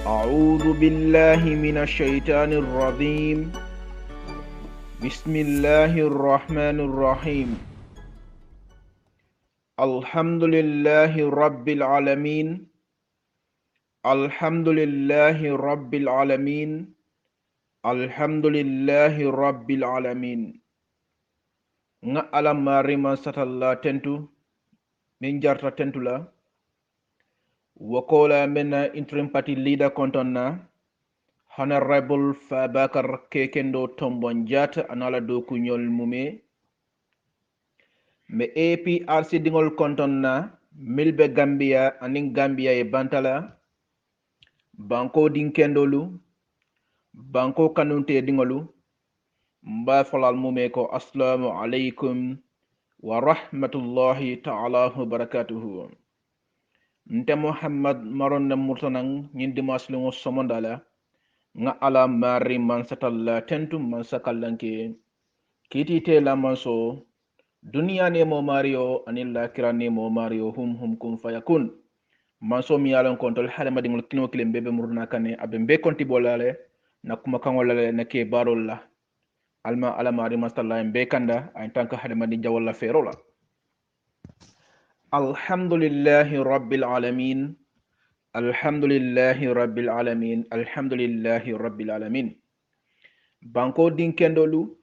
أعوذ بالله من الشيطان الرجيم. بسم الله الرحمن الرحيم. الحمد لله رب العالمين. الحمد لله رب العالمين. الحمد لله رب العالمين. Nga alamari man satalla tentu min jarta tentu la wakola mena interim party leader kontonna Honorable Fabakar Kekendo Tombonjata anala do kunyol mume me APRC dingol kontonna milbe Gambia aning Gambia e bantala banko dinkendolu banko kanunte dingolu mba falal mume ko assalamu alaikum wa rahmatullahi ta'ala wa barakatuhu. Nte Muhammad maron na murtanang nyindi maslingo somondala nga ala mari man satalla tentu man sakallanke kiti te la manso dunia ne mo mario anilla kira ne mo mario hum kum fayakun manso mi yalon kontol hade madingol kino kilen bebe murna kane abe be konti bolale na kuma kangolale na ke barolla alma ala mari man satalla be kanda ay tanka hade madi jawalla ferola. Alhamdulillahi rabbil alamin. Alhamdulillahi rabbil alamin. Alhamdulillahi rabbil alamin. Banko dinkendolu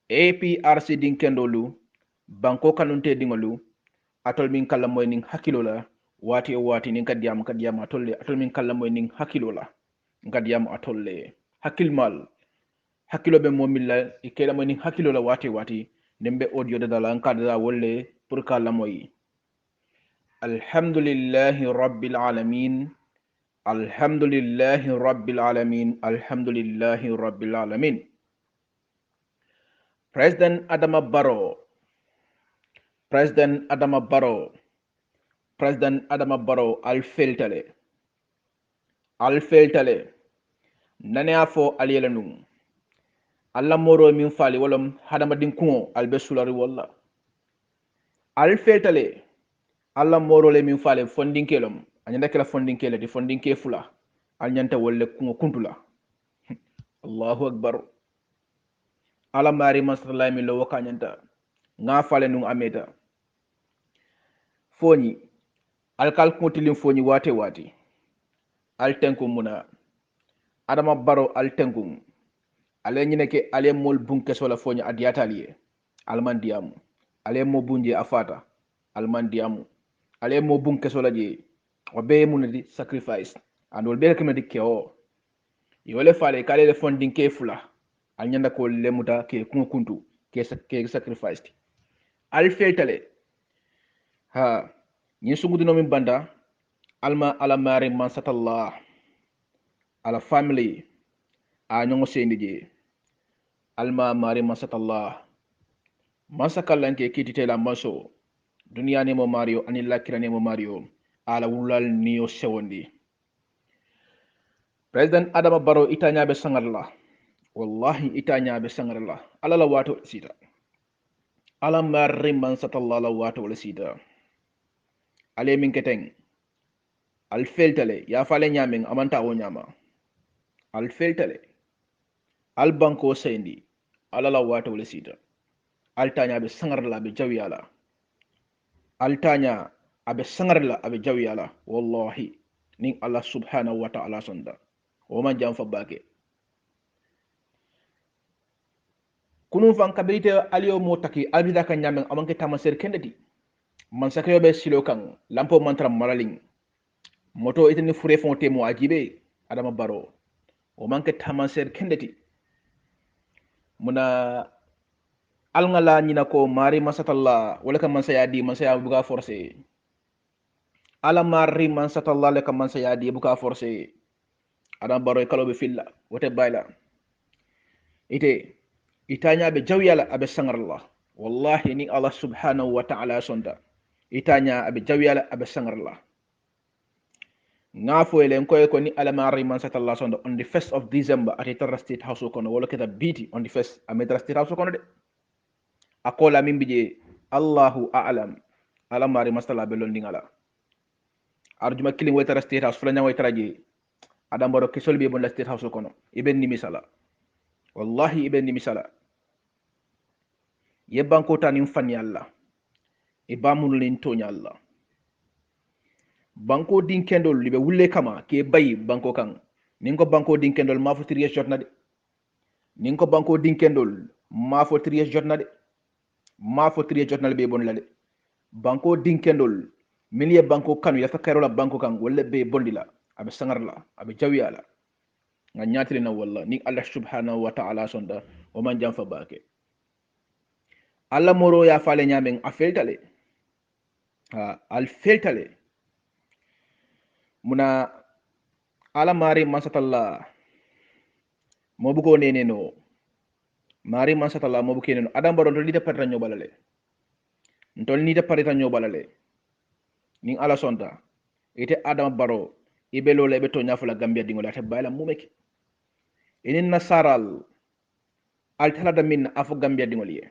APRC dinkendolu banko kanunte dingolu atol min kala moy ning hakilola wati o wati nin kadiyam atolle atol min kala moy ning hakilola kadiyam atolle hakilmal hakilo be momilla ikela moy ning hakilola wati nembe audio de dala kadda wolle pour kala moy. Alhamdulillahi rabbil alamin. Alhamdulillahi rabbil alamin. Alhamdulillahi rabbil alamin. President Adama Barrow. President Adama Barrow alfeltale nane afo aliyelanu alla moro min fali walam hadama din kuŋo albe sulari walla alfeltale alla moro le min fali fondinkelom anyanda kala fondinkele di fondinke fula alnyanta wolle kuŋo kuntula. Allahu akbar. ala mari masralay mi lo wakanyanta nga fale nun ameta foni alkal kuntilin foni wate altenkum muna Adama Barrow altenkum ale nyine ke ale mol bunke sola foni adiataliye almandiamu ale mo bunje afata almandiamu ale mo bunke sola je obe munadi sacrifice andol be kemedi keo yole fale kale le funding ke fula alnyanda ko lemuta ke kunkuntu ke sacrifice alfeltale ha ñin sugudino min banda alma ala mari man satallah ala family a ñongo sendi je alma mari man satallah man sakallanke kitite la maso dunia ne mo mario ani lakira ne mo mario ala wulal niyo sewondi. President Adama Barrow itanya be sangarla wallahi itanya be sangarla ala la wato sita ala mari man satallah la wato sita ale min keteng al feltale ya fale nyamin amanta o nyama al feltale al banko sendi ala la wato le sita al tanya be sangarla be jawiyala al tanya abe sangarla abe jawiyala wallahi nin Allah subhanahu wa ta'ala sonda o man jam fa bake kunun fan kabite aliyo motaki albida kan nyamin amanke tamaser kendati man sakayo be silo kan lampo mantra malaling moto itani fure fonte mo ajibe Adama Barrow o manke tamaser kendati muna alngala nyina ko mari masatalla wala kan man sayadi man saya buga forcé ala mari man satalla le kan man sayadi buga forcé Adama Barrow kalo be filla wote bayla ite itanya be jawyala abe sangaralla wallahi ni Allah subhanahu wa ta'ala sonda itanya abe jawyala abe sangaralla ngafo ele ko ni alamari man satalla sonda on the 1st of December at Terra State House kono wala kita biti on the 1st Terra State House kono de akola min bije Allahu a'lam alamari masala be londingala arjuma kilin way Terra State House fulanya way taraje adam baro kesol be bon la state house kono iben ni misala wallahi iben ni misala ye banko tanin fanni Allah e bamunu len tonya Allah banko din kendol libe wulle kama ke bayi banko kan nin ko banko din kendol ma fo triye jotna de nin ko banko din kendol ma fo triye jotna de ma fo triye jotna be bon la de banko din kendol miliye banko kanu ya fakaro la banko kan wala be bondi la abe sangar la abe jawiya la nga nyatri na walla ni Allah subhanahu wa ta'ala sonda o man jam fa bake Allah moro ya fale nyamen a feltale ha al feltale muna ala mari masatalla mo bugo nene no mari masatalla mo bugo nene no adam baron lida patra nyobalale ntol ni de parita nyobalale ning ala sonda ite adam baro ibelo lebe to nyafula gambia dingo la te bayla mumeki inin nasaral altala da min afu gambia dingo liye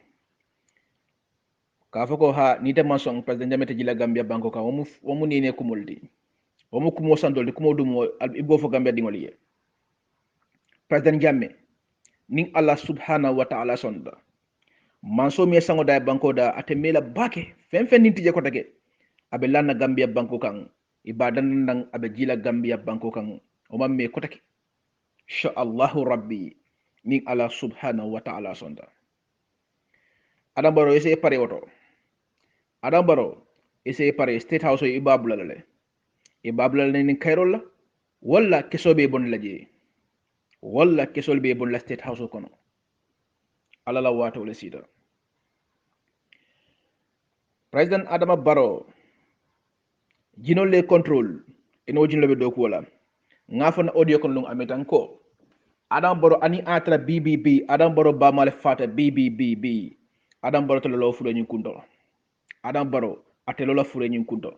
ka fako ha ni te mason president jamete jila gambia banko ka womu nene kumuldi womu kumo sandol kumo dum ibo fo gambia dingo liye president jamme ning Allah subhanahu wa ta'ala sonda manso mi sango da banko da ate mela bake fen ninti je ko take abe lanna gambia banko kan ibadan nan abe jila gambia banko kan o mamme ko take insha Allah rabbi ning Allah subhanahu wa ta'ala sonda adam baro ese pare oto adam baro ese pare state house ibabula le ni kayrol la walla kesobe bon laje walla kesol be bon la state house kono ala la wato le sida president adama baro jinol le control eno jinlo be do ko wala ngafana audio kon lung ametan ko adam baro ani atra bbb adam baro ba mal fata bbb adam baro to lo fure nyin kunto adam baro atelo la fure nyin kunto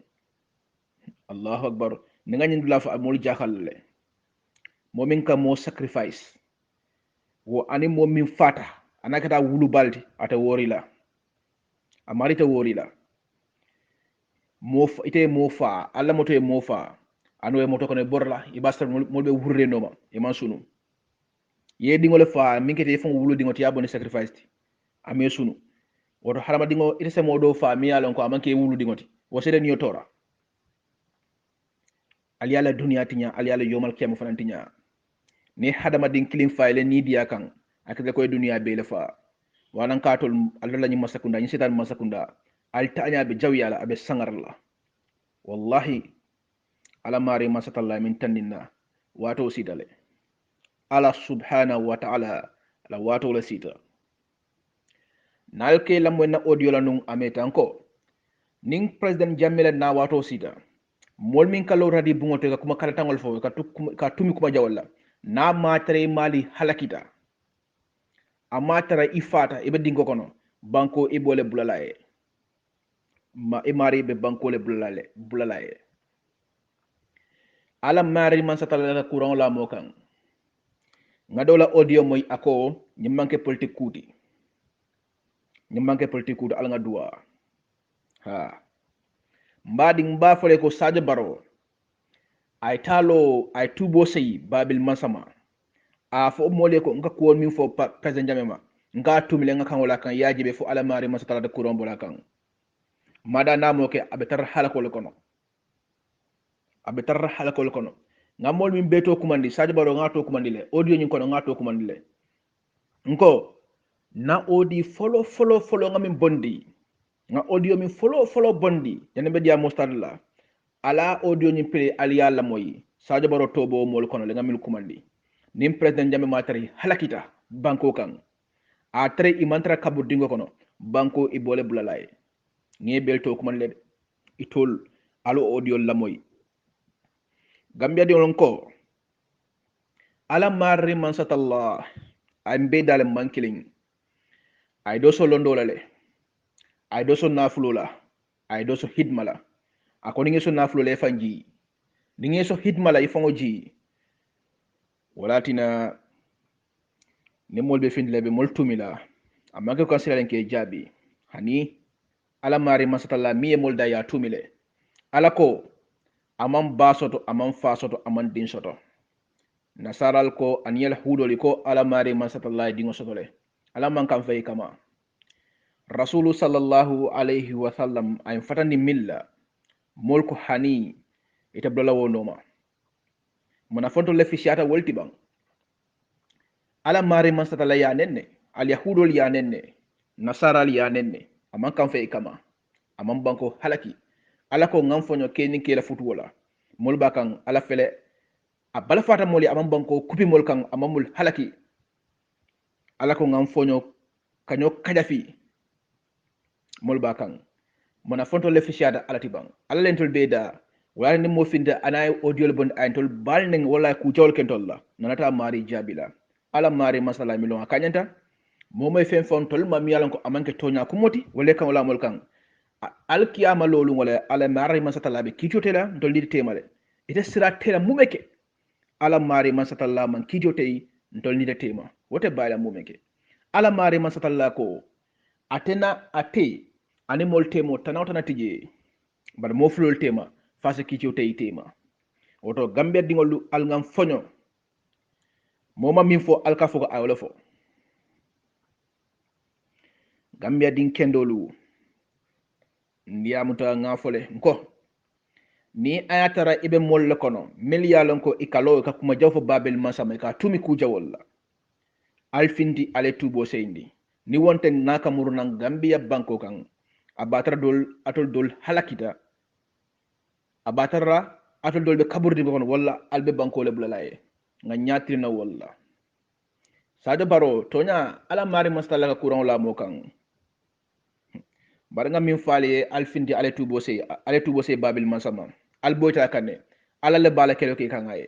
allahu akbar ni nga nyin dula fa mol jaxal le momin ka mo sacrifice wo ani momin fata anakata wulu balti ata wori la amari ta wori la ite mo fa alla moto e mo fa anu e moto kono borla ibastar molbe wurre noma e man sunu ye dingole fa minkete fon wulu dingo ti abone sacrifice ti ame sunu woto harama dingo ite se modo fa mi yalon ko amanke wulu dingo ti wo sede ni yotora ali ala dunya tinya ali ala yomal kiyam fanan tinya ni hadama din kilin faile ni dia kan akade koy dunya be le fa wanan katol Allah la ni masakunda ni setan masakunda al tanya be jawyala abe sangarla wallahi ala mari masatalla min tanninna wato sidale ala subhanahu wa ta'ala ala wato la sita nalke lamwena audio la nun ametan ko ning president jammela na wato sita mol min kalo radi bungote ka kuma kala tangol fo ka tumi kuma jawalla na matre mali halakita amatara ifata ibe dingo kono banko ibole bulalaye ma imari be banko le bulalaye ala mari man satala ka courant la mo kan ngadola audio moy ako nyimmanke politique kuti ala nga duwa ha mbadi mba fole ko Sadio Baro ay talo ay tubo sey babil masama a fo mole ko nga ko min fo president jamema nga tumile nga kan wala kan yajibe fo ala mari masatala de courant bola kan mada namo ke abetar halako le kono nga mol min beto kumandi Sadio Baro nga to kumandi le audio nyin kono nga to kumandi le nko na odi follow nga min bondi nga audio min follow bondi yana be dia mostadla ala audio nyin pre aliya la moyi Sadio Baro tobo mol kono le nga min kumandi nim president jame matari halakita banko kan a tre imantra kabu dingo kono banko ibole bulalay ngi belto kumandi le itol alo audio la moyi gambia di ko ala marri man satallah ay mbedale mankilin ay do so londolale ay do so nafulula ay do so hidmala akoni ngi so nafulule fanji ni ngi so hidmala ifango ji walatina ne molbe findile be mol tumila amake ko siralen ke jabi hani ala marri man satallah mi e molda ya tumile ala ko aman basoto aman fasoto aman din soto nasaral ko aniyal hudoli ko ala mari man satallahi dingo sotole ala man kam fay kama rasulu sallallahu alayhi wa sallam ay fatani milla molko hani ita blola wonoma mona fonto le fisiata wolti bang ala mari man satalla ya nenne al yahudol ya nenne nasaral ya nenne aman kam fay kama aman banko halaki ala ko ngam fonyo keni kela futu wala mol bakan ala fele a bala fata moli aman banko kupi mol kan amamul halaki ala ko ngam fonyo kanyo kajafi mol bakan mona fonto le fisiata alati bang ala lentol beda wala ni mo finda anay audio bon ayntol balning wala ku jawol kentol la nanata mari jabila ala mari masala milon akanyanta momoy fen fontol ma mi yalan ko amanke tonya ko moti wala kan wala mol kan al kiyama lolu wala ala mari masatala be kijotela dolli temale ite sira tela mumeke ala mari masatalla man kijotei dolli de tema wote bayla mumeke ala mari masatalla ko atena ate animal temo tanawtana tije bar mo fulol tema fase kijotei tema woto gambe dingol al ngam fonyo moma min fo alka fo ko awlo fo gambe din kendolu ndiyamuta ngafole nko ni ayatara ibe molle kono miliyalon ko ikalo ka kuma jawfo babel masama ka tumi ku jawolla alfindi ale tubo seyndi ni wonte naka murunan gambia banko kan abatara dol atol dol halakita abatara atol dol be kaburdi kono walla albe banko le bulalaye nga nyatrina walla sade baro tonya ala mari mastala ka kuran la mo kan bar nga min faale alfindi ale tubo sey babel masama alboyta kanne ala le bala kelo ke kan ay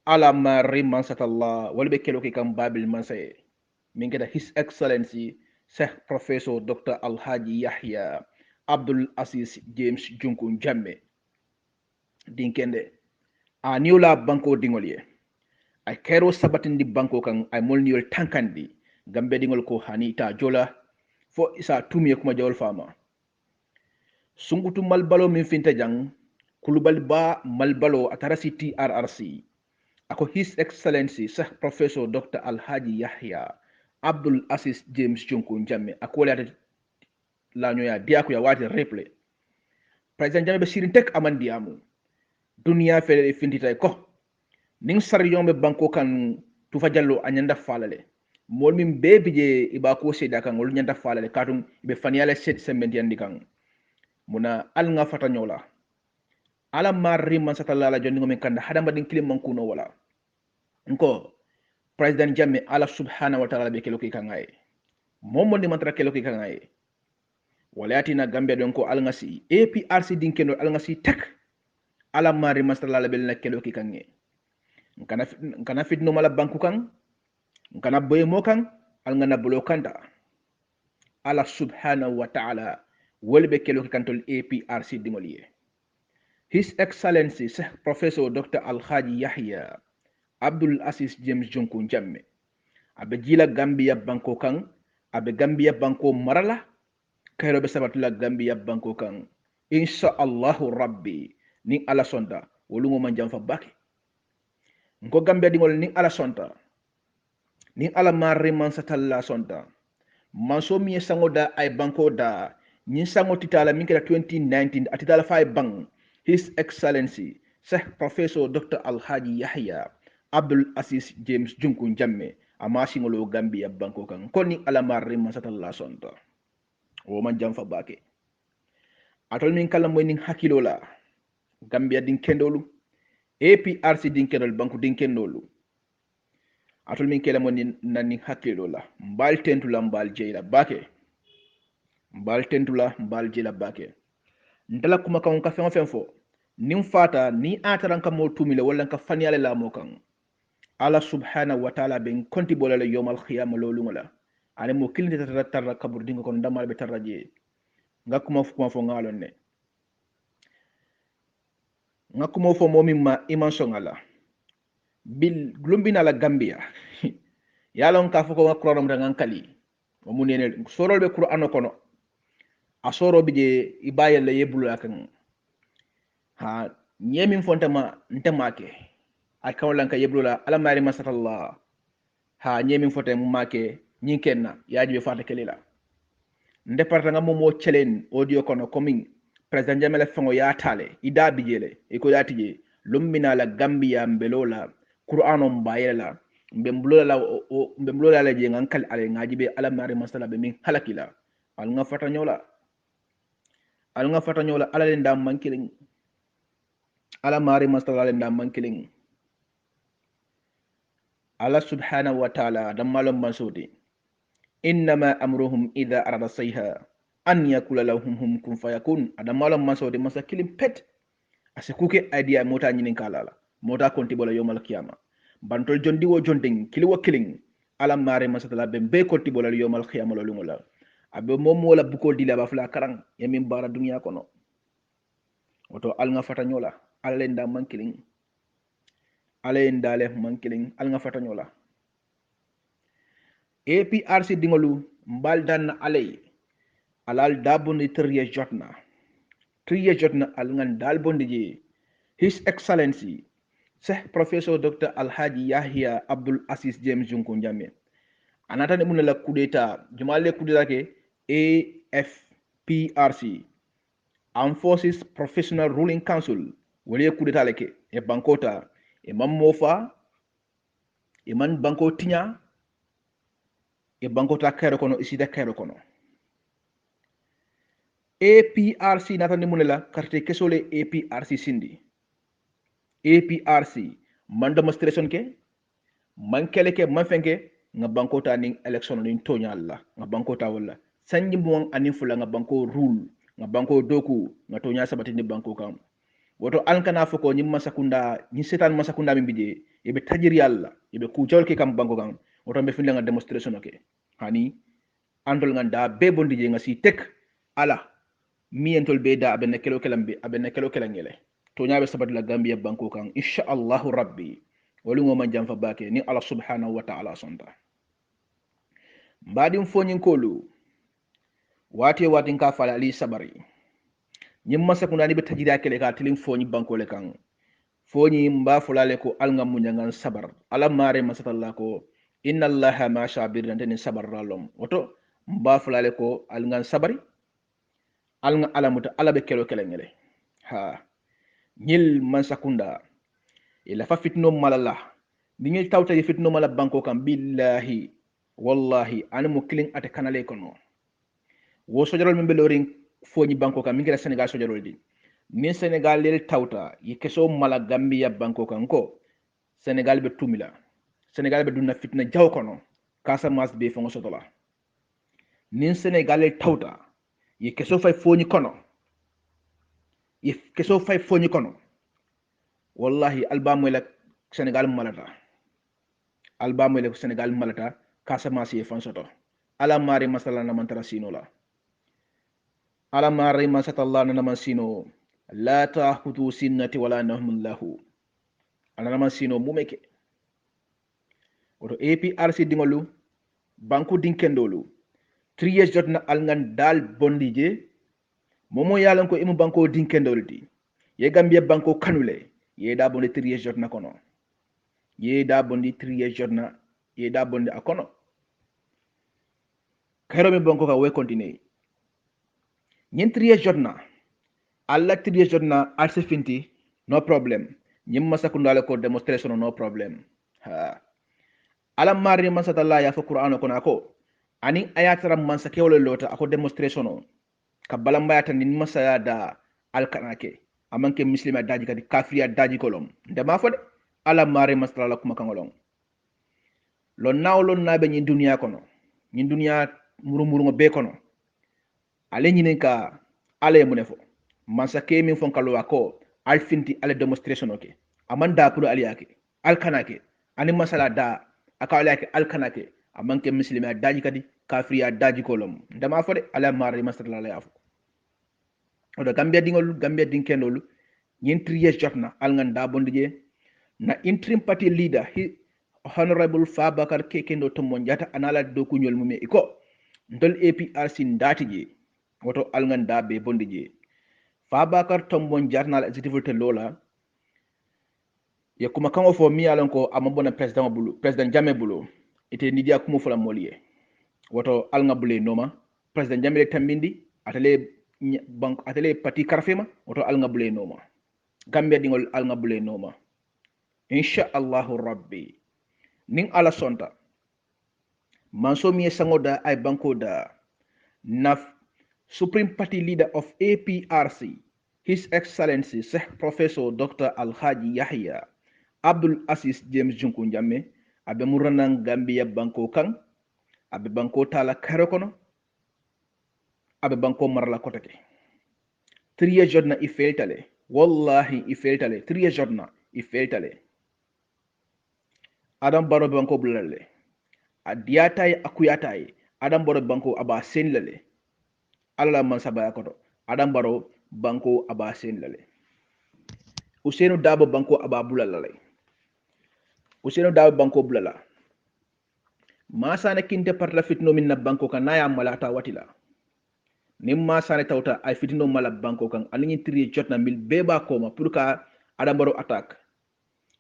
ala mari mansatalla wala be kelo ke kan babel mansaye min keda his excellency Sheikh Professor Dr. Alhaji Yahya Abdul Aziz James Junkun Jamme dinkende a niwla banko dingolye ay kero sabatindi banko kan ay molniol tankandi gambe dingol ko hanita jola fo isa tumiye kuma jawol fama sungutu malbalo min finta jang kulubal ba malbalo atarasi TRRC ako his excellency Sheikh Professor Dr. Alhaji Yahya Abdul Aziz James Junkun Jamme ako wala la nyoya diako ya wati replay president Jamme be sirin tek amandi amu dunia fele fintita ko ning sar yombe banko kan tufa jallo anyanda falale mol min bebi je iba ko seda kan wol nyanda falale katum be faniale set sembendi andi kan muna al nga fata nyola ala marri man satalla la jonni ngomen kanda hadamba din kilim man kuno wala nko president Jamme ala subhanahu wa ta'ala be kelo ki kan ay mommo ndi mantra kelo ki kan ay walati na gambia don ko al ngasi APRC din keno al ngasi tek ala marri man satalla be na kelo ki kan ay kana fitno mala banku kan kana boye mo kan al ngana bolo kanta ala subhanahu wa ta'ala wolbe kelo kantol APRC dingoliye his excellency Sheikh Professor Dr. Alhaji Yahya Abdul Aziz James Junkun Jamme abe jila Gambia banko kan abe Gambia banko marala kayro be sabatula Gambia banko kan insha Allahu rabbi ni ala sonda wolungo manjam fa baki nko Gambia dingol ni ala sonta ni ala marri man satalla sonta man so mi sango da ay banko da ni sango titala min kala 2019 atitala fay bang his excellency Sheikh Professor Dr. Alhaji Yahya Abdul Aziz James Junkun Jamme ama singolo Gambia banko kan koni ala marri man satalla sonta o man jam fa bake atol min kala moy ning hakilo la Gambia din kendolu APRC din kendol banko din kendolu atol min kela moni nani hakkilo la mbal tentula mbal jeyla bake mbal tentula mbal jeyla bake ndala kuma kan ka fen fo nim fata ni ataran ka mo tumile wala ka fanyale la mo kan ala subhanahu wa ta'ala ben konti bolale yawmal qiyamah lolu ngala ane mo kilinde tarra kabur dinga kon damal be tarraje ngakuma fo ngalon ne ngakuma fo momimma iman songala bil glumbina la Gambia yalon ka foko ngakronom da ngankali o munene sorol be qur'an kono a soro bije ibayel la yebulu akan ha nyemin fontama ntemake akawlan ka yeblola ala mari masatallah ha nyemin fote mu make nyin kenna yaji be fata kelela ndeparta ngam mo chelen audio kono coming president jamela fango ya tale ida bijele e ko yatije lumbina la gambia mbelola qur'ano mbayela mbembulola la je ngankal ale ngaji be ala mari masala be min halakila al nga fata nyola ala len dam mankilin ala mari masala len dam mankilin Allah subhanahu wa ta'ala dan malum mansudi innama amruhum idha arada sayha an yakula lahum kun fayakun adam malum mansudi masakilim pet asikuke idea mota nyinin kalala mota konti bola yomal qiyama bantol jondi wo jonding kili wo killing ala mari masala be konti bola yomal qiyama lo lungola abe mom wala bukol dila ba fla karang yamin bara dunya kono oto al nga fata nyola ala len dam mankilin alayen dale mankilin al nga fata nyola APRC dingolu mbal dan alay alal dabundi triye jotna al ngan dal bondi je His Excellency Sheikh Professor Dr. Alhaji Yahya Abdul Aziz James Junko Njame anata ne mun la coup d'état jumale coup d'état ke AFPRC Armed Forces Professional Ruling Council wole coup d'état leke e bankota e mammofa e man banko tinya e bankota kayro kono isida kayro kono APRC natani munela carte kesole APRC sindi APRC man demonstration ke man kele ke man fenke nga bankota ning election ning toñalla nga bankota wala sanji mo anin fula nga banko rule nga banko doku nga toña sabati ni banko kam woto alkana foko ñi masakunda ñi setan masakunda mi bije yebe tajir yalla yebe ku jawol ke kam banko kam woto be finla nga demonstration ke hani andol nganda be bondi je nga si tek ala mi entol be da aben kelo kelambe aben kelo kelangele to nyaabe sabat la gambia banko kan insha Allah rabbi wali ngo man jam fa bake ni Allah subhanahu wa ta'ala sonta mbadim fonyin kolu watin ka fala ali sabari nyim masakunda ni be tajida kele ka tilin fonyi banko le kan fonyi mba fulale ko alngam munyangan sabar ala mare masatalla ko inna allaha ma shabirin tan sabar ralom oto mba fulale ko alngan sabari alnga alamuta alabe kelo kelengele ha nyil man sakunda ila fa fitno malala ni ngel tawta yi fitno mala banko kam billahi wallahi an mo killing ate kanale kono wo sojarol min belorin foñi banko kam min gela senegal sojarol di ni senegal lel tawta yi keso mala gambia banko kam ko senegal be tumila senegal be dunna fitna jaw kono Casamance be fongo sotola nin senegal lel tawta yi keso fay foñi kono wallahi albamu la senegal malata Casamance ye fan soto ala mari masala na mantara sino la ala mari masatalla na man sino la ta'khudhu sinnati wala nahmun lahu ala man sino mumeke oto APRC dingolu banku dinkendolu 3 years jotna alngan dal bondi je momo yalan ko imu banko dinkendolu di ye gambia banko kanule ye da bondi 3 years jotna kono ye da bondi 3 years jotna ye da bondi akono kayro mi banko ka we continue nyen 3 years jotna alla 3 years jotna alse finti no problem nyim masakundale ko demonstration no problem ha ala mari masatalla ya fa qur'an ko nako ani ayatara mansa kewle lota ako demonstration ka balamba tan nin masaya da alkanake amanke muslima daji kadi kafiriya daji kolom ndema fode ala mari masatalla kuma kangolong lon nawlon nabe nyin dunya kono nyin dunya murumuru ngo be kono ale nyinen ka ale munefo mansa ke min fon kalwa ko alfinti ale demonstration oke amanda pour aliyake alkanake ani masala da akawlake alkanake amanke muslima daji kadi kafiriya daji kolom ndama fode ala mari masatalla la yafu odo gambia dinkendol nyin 3 years jotna alnganda bondije na interim party leader honorable Fabakar Kekendo Tombon Jata anala doku nyol mume iko ndol APRC ndatije woto alnganda be bondije Fabakar Tombon Jarnal executive te lola ye kuma kango fo mi alon ko amabona president Jammeh bulu ite nidia kuma fula moliye woto alnga bule noma president Jammeh le tambindi atale pati karfema woto alnga bule noma Gambia dingol alnga bule noma insha Allahu rabbi ning ala sonta manso mi sango da ay banko da naf Supreme Party Leader of APRC, His Excellency Sheikh Professor Dr. Alhaji Yahya Abdul Aziz James Junkun Jammeh abe muranan Gambia banko kan abe banko tala kare kono abe banko marla kotake 3 years jotna i feltale wallahi i feltale 3 years jotna i feltale adam baro banko bulale adiyatay akuyatay adam baro banko aba senlale alla man sabaya koto adam baro banko aba senlale Ousseynou Dabo banko aba bulalale Ousseynou Dabo banko bulala masane kinte parla fitno min na banko kan naya malata watila nim masane tawta ay fitno mala banko kan alini tri jotna mil beba koma pour ka adam baro attaque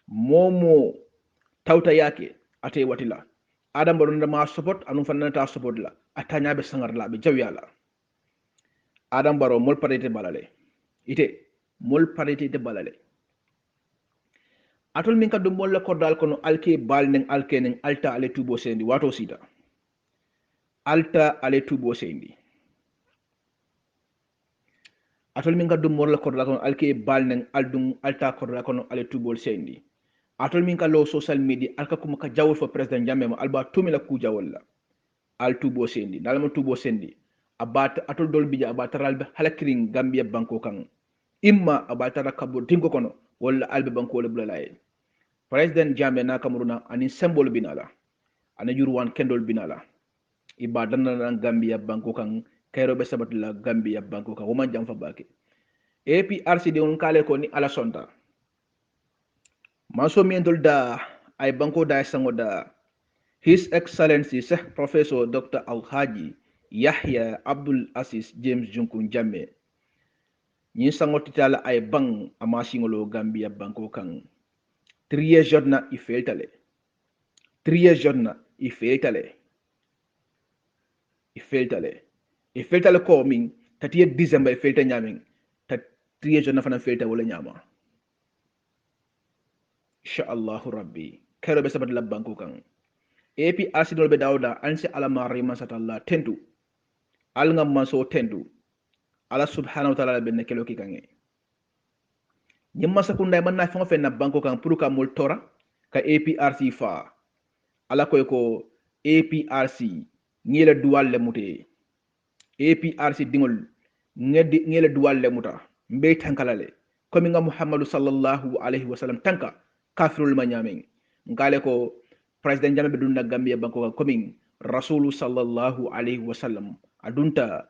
momo tawta yake ate watila adam baro ndama support anu fanata support la atanya be sangar la be jawyala adam baro mol parité balale ite mol parité de balale atol min kaddu mol la kodal kono alke bal nen alke nen alta ale tubo sendi wato sida alta ale tubo sendi atol min kaddu mol la kodal kono alke bal nen aldum alta kodal kono ale tubo sendi atol min ka lo social media alka kuma ka jawol fo president Jammeh ma alba tumila ku jawol la al tubo sendi dalama tubo sendi abat atol dol bija abataral be halakirin Gambia banko kan imma abatara kabo dingo kono wala albe banko le bulalaye president Jammeh na kamuruna ani symbol binala ana jurwan kendol binala ibadan na Gambia banko kan kayro be sabatla Gambia banko kan woma jam fa bake APRC de on kale ko ni ala sonta maso mi endol da ay banko da sango da His Excellency Sheikh Professor Dr. Alhaji Yahya Abdul Aziz James Junkun Jammeh ñi sangotitala ay bang amasingolo Gambia banko kan 3 years jotna i feltale 3 years jotna i feltale ko min 30 December i felta ñamin ta 3 years jotna fana felta wala ñama insha Allahu rabbi kero be sabat la banko kan APRC dol be dawda ansi alama rima satalla tentu alnga maso tentu ala subhanahu wa ta'ala be nekelo ki kange nyimma sakunda man na fa na banko kan pour ka mol tora ka APRC fa ala koy ko APRC ngela duwal le muté APRC dingol ngela duwal le muta mbe tankalale komi nga Muhammadu sallallahu alaihi wasallam tanka kafirul manyamen ngale ko president Jammeh be dunna Gambia banko kan komi rasulu sallallahu alaihi wasallam adunta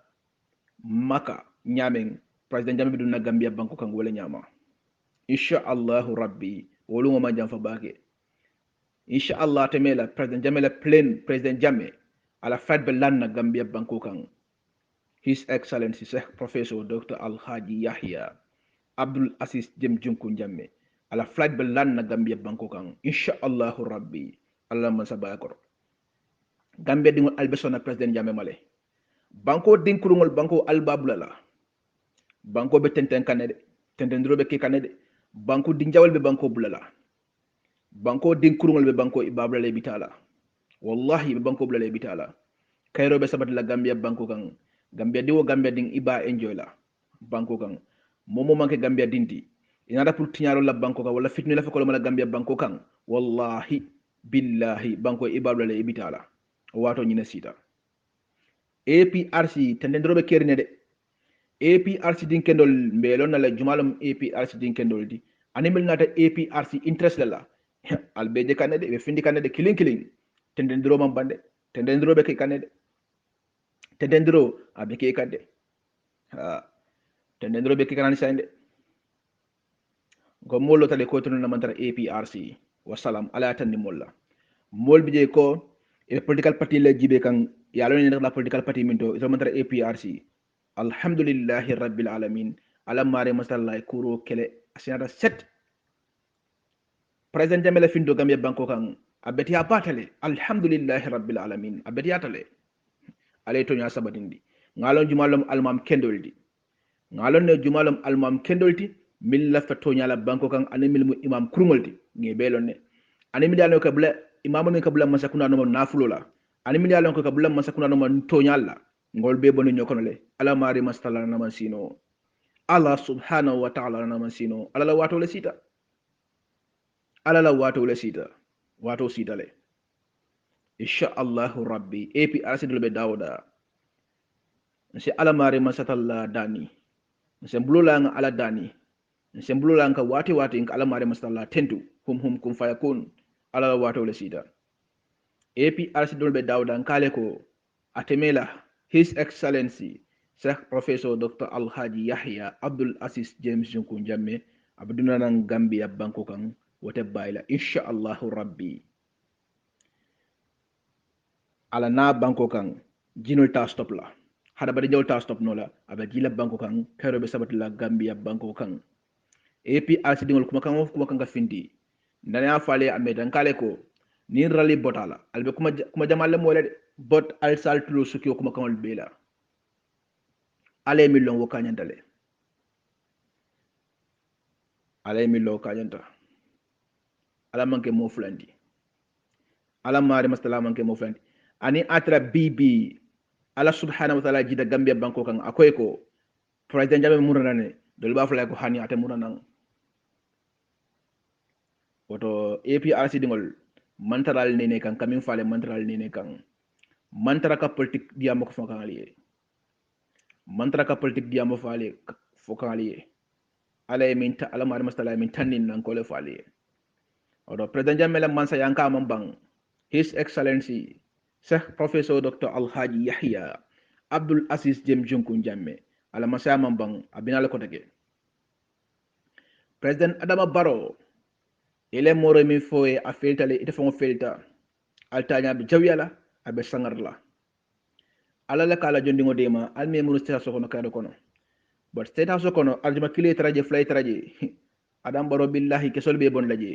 maka nyamen president Jammeh be dunna Gambia banko kan wala nyama insha Allahu rabbi wolu ma jam fa bake insha Allah temela president Jammeh la plain president Jammeh ala fat be lanna Gambia banko kan His Excellency Sheikh Professor Dr. Alhaji Yahya Abdul Aziz James Junkun Jammeh ala flight be lanna Gambia banko kan insha Allahu rabbi Allah man sabakor Gambia dingol albesona president Jammeh male banko dinkurungol banko albabulala banko be tenten kanede tentendro be ke kanede banko dinjawal be banko bulala banko dinkurungol be banko ibabulale bitala wallahi be banko bulale bitala kayro be sabat la Gambia banko kan Gambia diwo Gambia ding iba enjoy la banko kan momo manke Gambia dinti inata pour tiñaro la banko kan wala fitni la fe ko la Gambia banko kan wallahi billahi banko ibabulale bitala wato ñina sita APRC tendendrobe kerne de APRC din kendol mbelon na la jumalum APRC din kendol di animal nata APRC interest la albeje kanede be findi kanede killing tendendro man bande tendendrobe ke kanede tendendro abeke kande tendendrobe ke kanani sande go mollo tale ko tunu na mantara APRC wassalam ala tanni molla mol bije ko e political party la jibe kan yalo ni la political party minto ito mantara APRC alhamdulillahi rabbil alamin ala mare masalla kuro kele asinata set president jamela findo gambia banko kan abetiya batale alhamdulillahi rabbil alamin abetiya tale alay to nya sabatindi ngalon jumalum almam kendoldi ngalon ne jumalum almam kendolti milla fatto nya la banko kan animil mu imam kurngolti ngi belon ne animil yalo ka bla imam ne ka bla masakuna no nafulola animil yalo ka bla masakuna no to nyalla ngol be bonu nyokonole ala mari mastala na masino Allah subhanahu wa ta'ala na masino ala la wato le sita ala la wato le sita wato sita le insha Allah rabbi epi arsidul be dawda nsi ala mari masatalla dani nsi mbulula nga ala dani nsi mbulula nga wati nga ala mari masatalla tentu hum kum fayakun ala la wato le sita epi arsidul be dawda nkale ko atemela His Excellency Sheikh Professor Dr. Alhaji Yahya Abdul Aziz James Jonkun Jammeh abduna nan Gambia banko kan wote bayla insha Allah rabbi ala na banko kan jinol ta stop la hada bari jaw ta stop nola aba jila banko kan kero be sabati la Gambia banko kan epi alsidingol kuma kan ga findi ndana fale amedan kale ko ni rali botala albe kuma jamalle mo le bot al saltulo sukio kuma kan bela ale million wo kanyantale ale million kanyanta ala manke mo fulandi ala mari mastala manke mo fulandi ani atra bibi ala subhanahu wa ta'ala jida Gambia banko kan akoy ko president jabe murana dol ba fala ko hani ate murana woto APRC dingol mantaral nene kan kamin fale mantaral nene kan mantara ka politique diamo ko fokan aliye mantara ka politique diamo fale fokan aliye ala min ta ala mari mastala min tanin nan ko le fale odo president jamela mansa yanka mambang His Excellency Sheikh Professor Dr. Alhaji Yahya Abdul Aziz James Jonkun Jammeh ala masaya mambang abinala ko tege President Adama Barrow ele moro mi foye a feltale ite fongo felta altanya bi jawyala abe sangarla ala la kala jondingo dema alme munu state so kono kado kono but state house kono aljuma kile traje fly traje adam Barrow billahi kesol be bon laje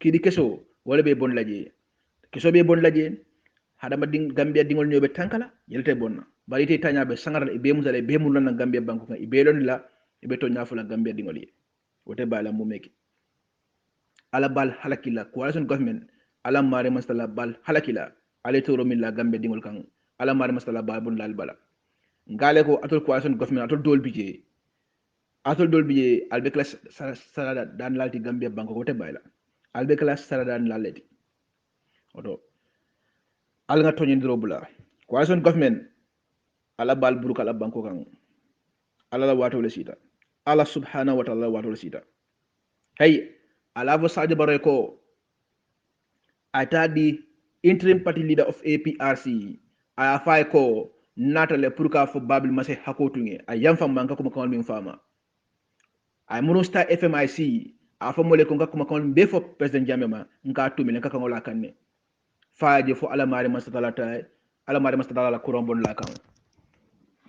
kidi keso wala be bon laje keso be bon laje hadama ding Gambia dingol nyobe tankala yelte bonna bari te tanya be sangarla be musale be mun na Gambia banko kan ibe lon la ibe to nyafula Gambia dingol ye wote bala mu meki ala bal halakila coalition government ala mare masala bal halakila ale to romilla Gambia dingol kan ala mare masala bal bun lal bala ngale ko atol coalition government atol dol bije albe class salada dan lalti Gambia banko wote bayla albe class salada dan laleti odo al nga toñi ndiro bula coalition government ala bal buruk ala banko kan ala la wato le sita ala subhanahu wa ta'ala wato le sita hey ala vo Sadio Barrow ko atadi interim party leader of APRC aya fay ko natale pour ka fo babil masé hakotunge ay yam fam manka kuma kawal min fama ay monosta FMIC afa mole ko ngakuma kawal be fo president Jammeh ma nka tumi nka kangola kanne faaje fo ala mari mastala la kuron bon la kan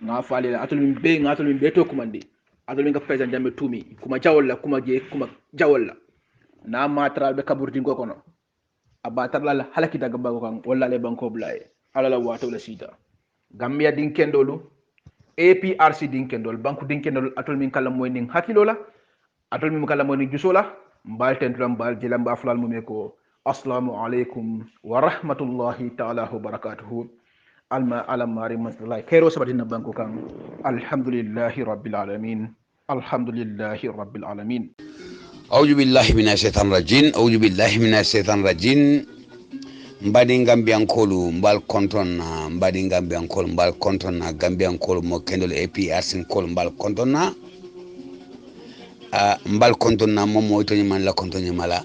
nga faali la atul min be to kumande atul min ka president Jammeh tumi kuma jawol la na matral be kaburtin ko kono abatar la halaki daga bago kan walla le banko blaye ala la wato la sita Gambia din kendolu APRC din kendol banku din kendol atul min kala moy ning hakilola atul min kala moy ning jusola mbal tentulam bal jilam ba fulal mum ko assalamu alaikum wa rahmatullahi ta'ala wa barakatuhu alma ala mari masalai khairo sabatina banko kan alhamdulillahi rabbil alamin أعوذ بالله من الشيطان الرجيم mbadi Gambiankolu mbal konton na Gambiankolu mo kendol APRC kol mbal konton na momo to man la konton mala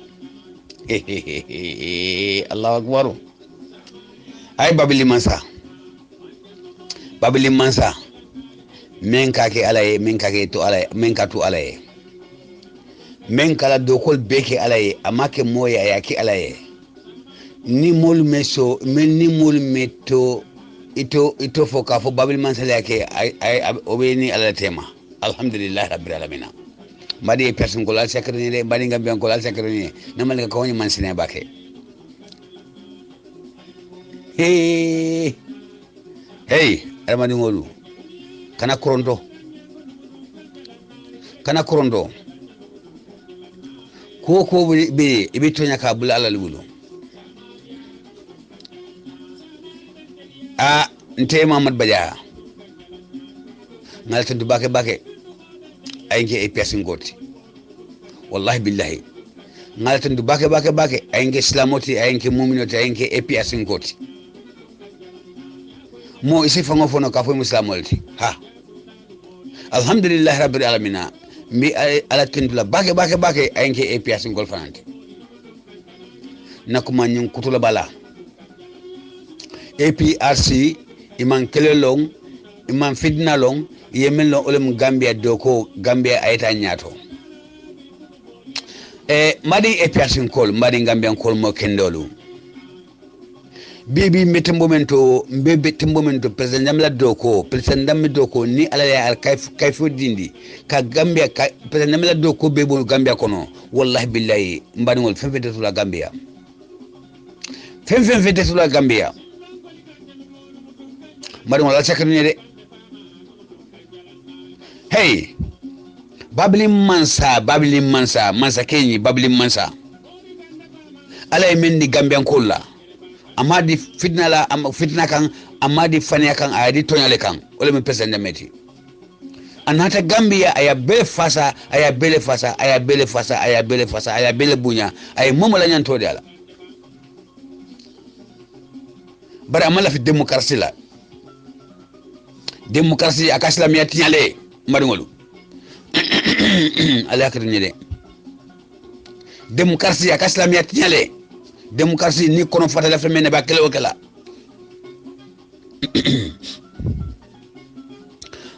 Allahu akbar ay babili mansa men kake alaye men kala dokol beke alaye amake moya yake alaye ni mol meso meto ito foka fo babil mansala yake ay obeni ala tema alhamdulillah rabbil alamin mbadi person ko la secret de mbadi Gambian ko la secret ni namal ko woni man sine bake hey aramadi ngolu kana korondo ko be ibe tonya ka bula ala lulo nte Muhammad Badia ngalta du bake aynge e person goti wallahi billahi ngalta du bake aynge islamoti aynge mu'minoti aynge e person goti mo isi fango fono ka fo muslamolti ha alhamdulillah rabbil alamin mi ala tendula bake aynge e person gol fanante nakuma nyum kutula bala APRC iman kelelong iman fidna long yemelno olem Gambia doko Gambia ayta nyato madi APRC kol madi Gambian kol mo kendolu bibi metembo mento president namla doko president nammi doko ni ala ya kayfo dindi ka Gambia president namla doko bebo Gambia kono wallahi billahi mbani ngol fenfete tula Gambia fenfete tula Gambia mbani ngol alsakani de hey babli mansa kenyi babli mansa ala mendi Gambian kolla amadi fitna la fitna kan amadi fania kan ayadi tonyale kan wala mi president meti anata Gambia aya bele fasa aya bele bunya ay momo la nyanto de ala bara amala fi démocratie akasla mi atinyale madungolu ala akrini de démocratie akasla mi atinyale démocratie ni kono fatala femene ba kele wakala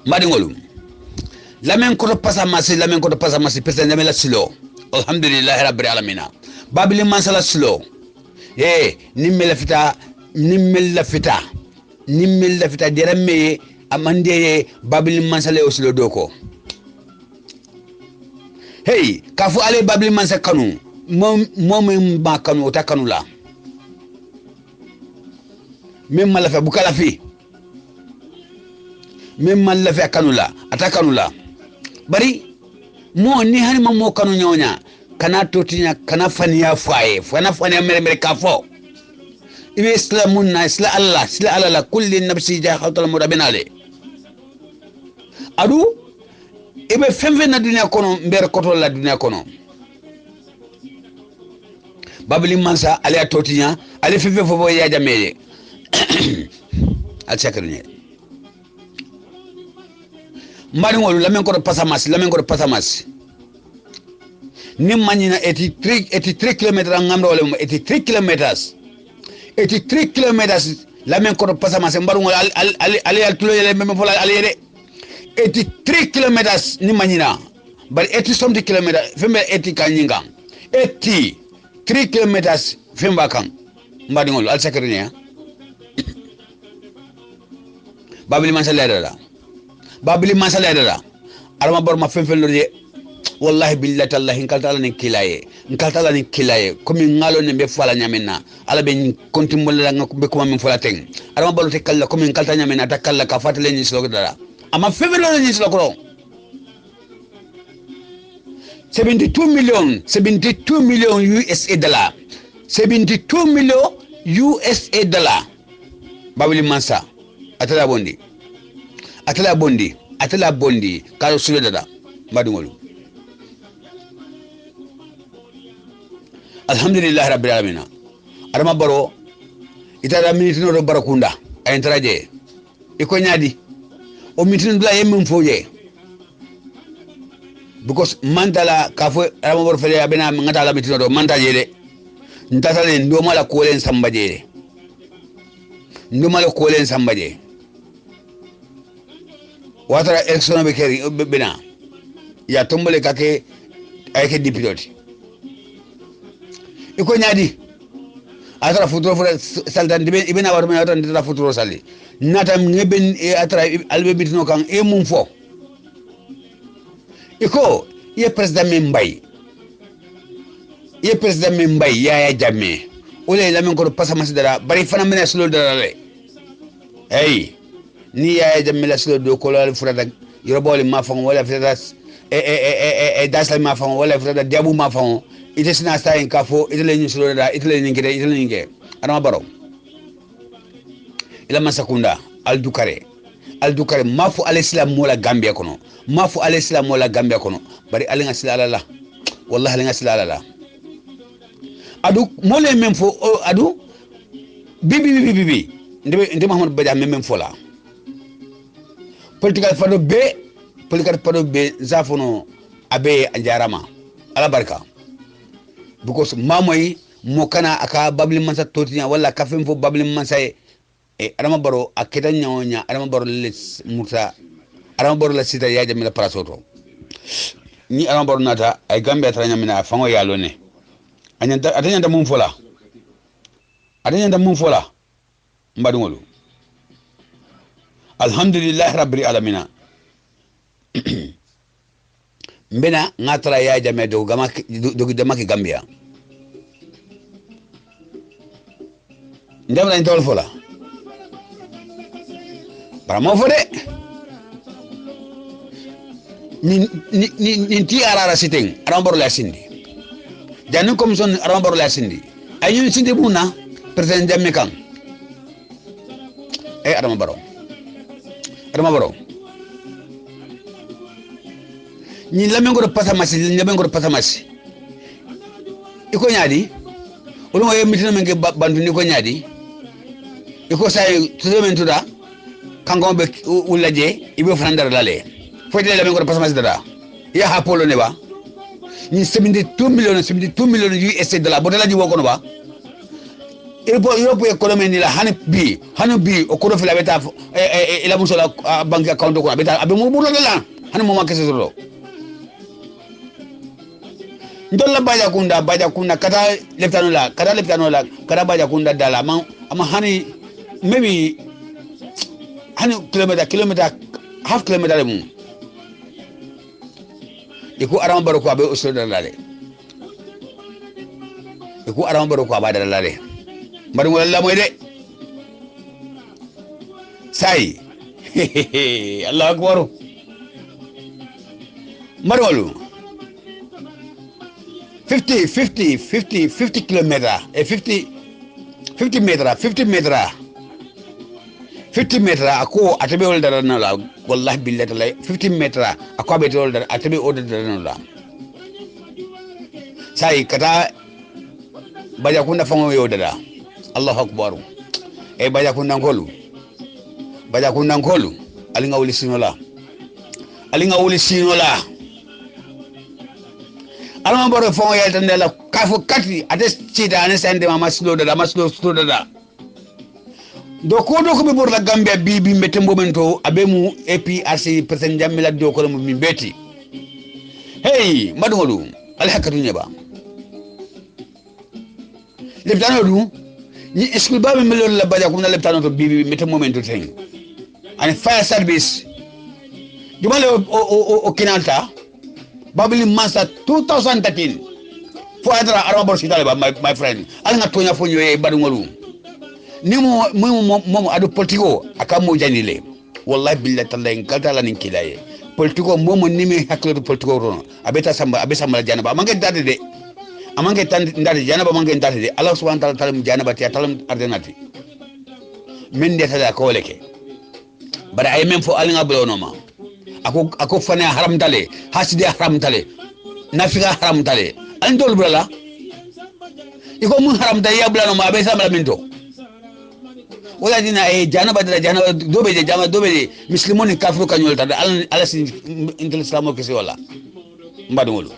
madingolu lamen ko pasa masi pesa ndamela silo alhamdulillah rabbil alamin babili mansala silo nimmel la fita derame amande babili mansala o silo doko hey kafu ale babili mansa kanu mom ma kanu ta kanu la même malafa bukala fi même malafa kanu la ata kanu la bari mo ni hani mo kanu nyonya kana totinya kana faniya faye faniya mere kafo ibe islamun na isla Allah kulli nafsi jahatul mudabinale adu ibe femve na dunia kono mbere koto la dunia kono babli mansa ale atotinya ale fefe fofo ya jamele al sakrine mbari ngolu lamen ko pasamas nim manina 83 km ngamdo wala 83 km lamen ko pasamas mbari ngol ale al tulo yele meme fola ale de 83 km ni manina bari 80 something km fembe 80 kanyinga 3 kilometers femba kan mbadi ngol al sakrine babili mansala dala alama bor ma femfel no de wallahi billahi tallahi nkaltala ni kilaye komi ngalo ne be fala nyamena ala be kontimbol la ngako ko min fala teng alama bor te kala komi nkalta nyamena ta kala ka fatale ni slogo dala ama femfel no ni slogo 72 million USA dollar 72 million USA dollar babili mansa atala bondi kalo sule dada madungolu alhamdulillah rabbil alamin adama baro itara minitino do barakunda ay traje iko nyadi o mitino dula yemum foje because mantala kafo adama baro fele abena ngata la mitino do manta jede ntatale ndoma la kolen sambaje watara election be keri bena ya tombole kake ayke député iko nyadi atara futuro fure saldan dibe ibena wato men atara ndita futuro sali natam ngeben atara albe bitino kan mum fo iko ye president min bay yaya jamme ole la min ko passa masidara bari fana mena solo dara le hey ni yaya jamme la solo do ko la furada yorobole ma fon wala furada dasal ma fon wala furada diabu ma fon ite sina sta en kafo ite le ni solo dara ite le ni ngede adama baro ila masakunda aldukare mafu alislam mola gambia kono bari alinga silala wallahi alinga silala adu mole men fo adu bibi ndebe Muhammad Badia men fola political fado be zafono abe anjarama ala barka because mamoy mo kana aka babli mansa totinya wala kafem fo babli mansa adama baro aketa nyawonya adama baro les muta adama baro la sita ya jamila parasoto ni adama baro nata ay gambia tranya mina fango yalo ne atanyanta mum fola mbadungolu alhamdulillah rabbil alamin mbena ngatra ya jamia do gamaki gambia ndem lañ tol fola para mo fode ni ti arara siteng arambor la sindi janu comme son arambor la sindi ayun sindi buna president jamme kan adama baro ni lamengo do pasamasi iko nyaadi olu ngoy mitina menge bandu ni ko nyaadi iko say tuzemen tuda kango be ulaje ibe frandar lale foti la lamengo do pasamasi dada ya ha polo ne ba ni 72 millions US dollar bodala ji woko no ba Europe economy ni la hanu bi o ko do fila beta ila musola bank account ko beta abe mo bulo la hanu mo makese solo ndolla baja kunda kata leftano la kata baja kunda dala ama hani maybe hani kilometer half kilometer mu iku arama baro ko abe usul dalale mari mo la moy de say Allah akbar marwalu 50 kilometer e 50 meter ako atabe wol dara na la wallahi billahi talay 50 meter ako abe wol dara atabe o dara na la sai kata baja kunda fango yo dara Allahu akbar baja kunda ngolu alinga wuli sinola alama baro fongo yelta ndela kafo kati ate chita ane sende mama slow dada do ko be bor la gambia bi mbete mbomento abemu APRC president jamila do ko mo mi beti hey madungolu alhakatu nyeba leptano du ni school ba mi lol la baja ko na leptano to bi mbete momento ten and fire service jumale o kinanta Babili Mansa 2013 fo adra arabor sitale ba my friend al nga tonya fo nyoy badungolu ni mo adu politiko akamo janile wallahi billahi tallahi kaltala nin kilaye politiko momo nimi haklo politiko rono abe samba janaba amange dade de amange tan ndade janaba amange dade de Allah subhanahu wa ta'ala janaba ti talam ardenati min de tada ko leke bara ay même fo al nga blono ma ako fane haram tale haside haram tale nafika haram tale andol brala iko mun haram tale ya blano ma be samala minto wala dina janaba dobe muslimoni kafiru kanyol tada ala sin intel islamo kesi wala mbadumulu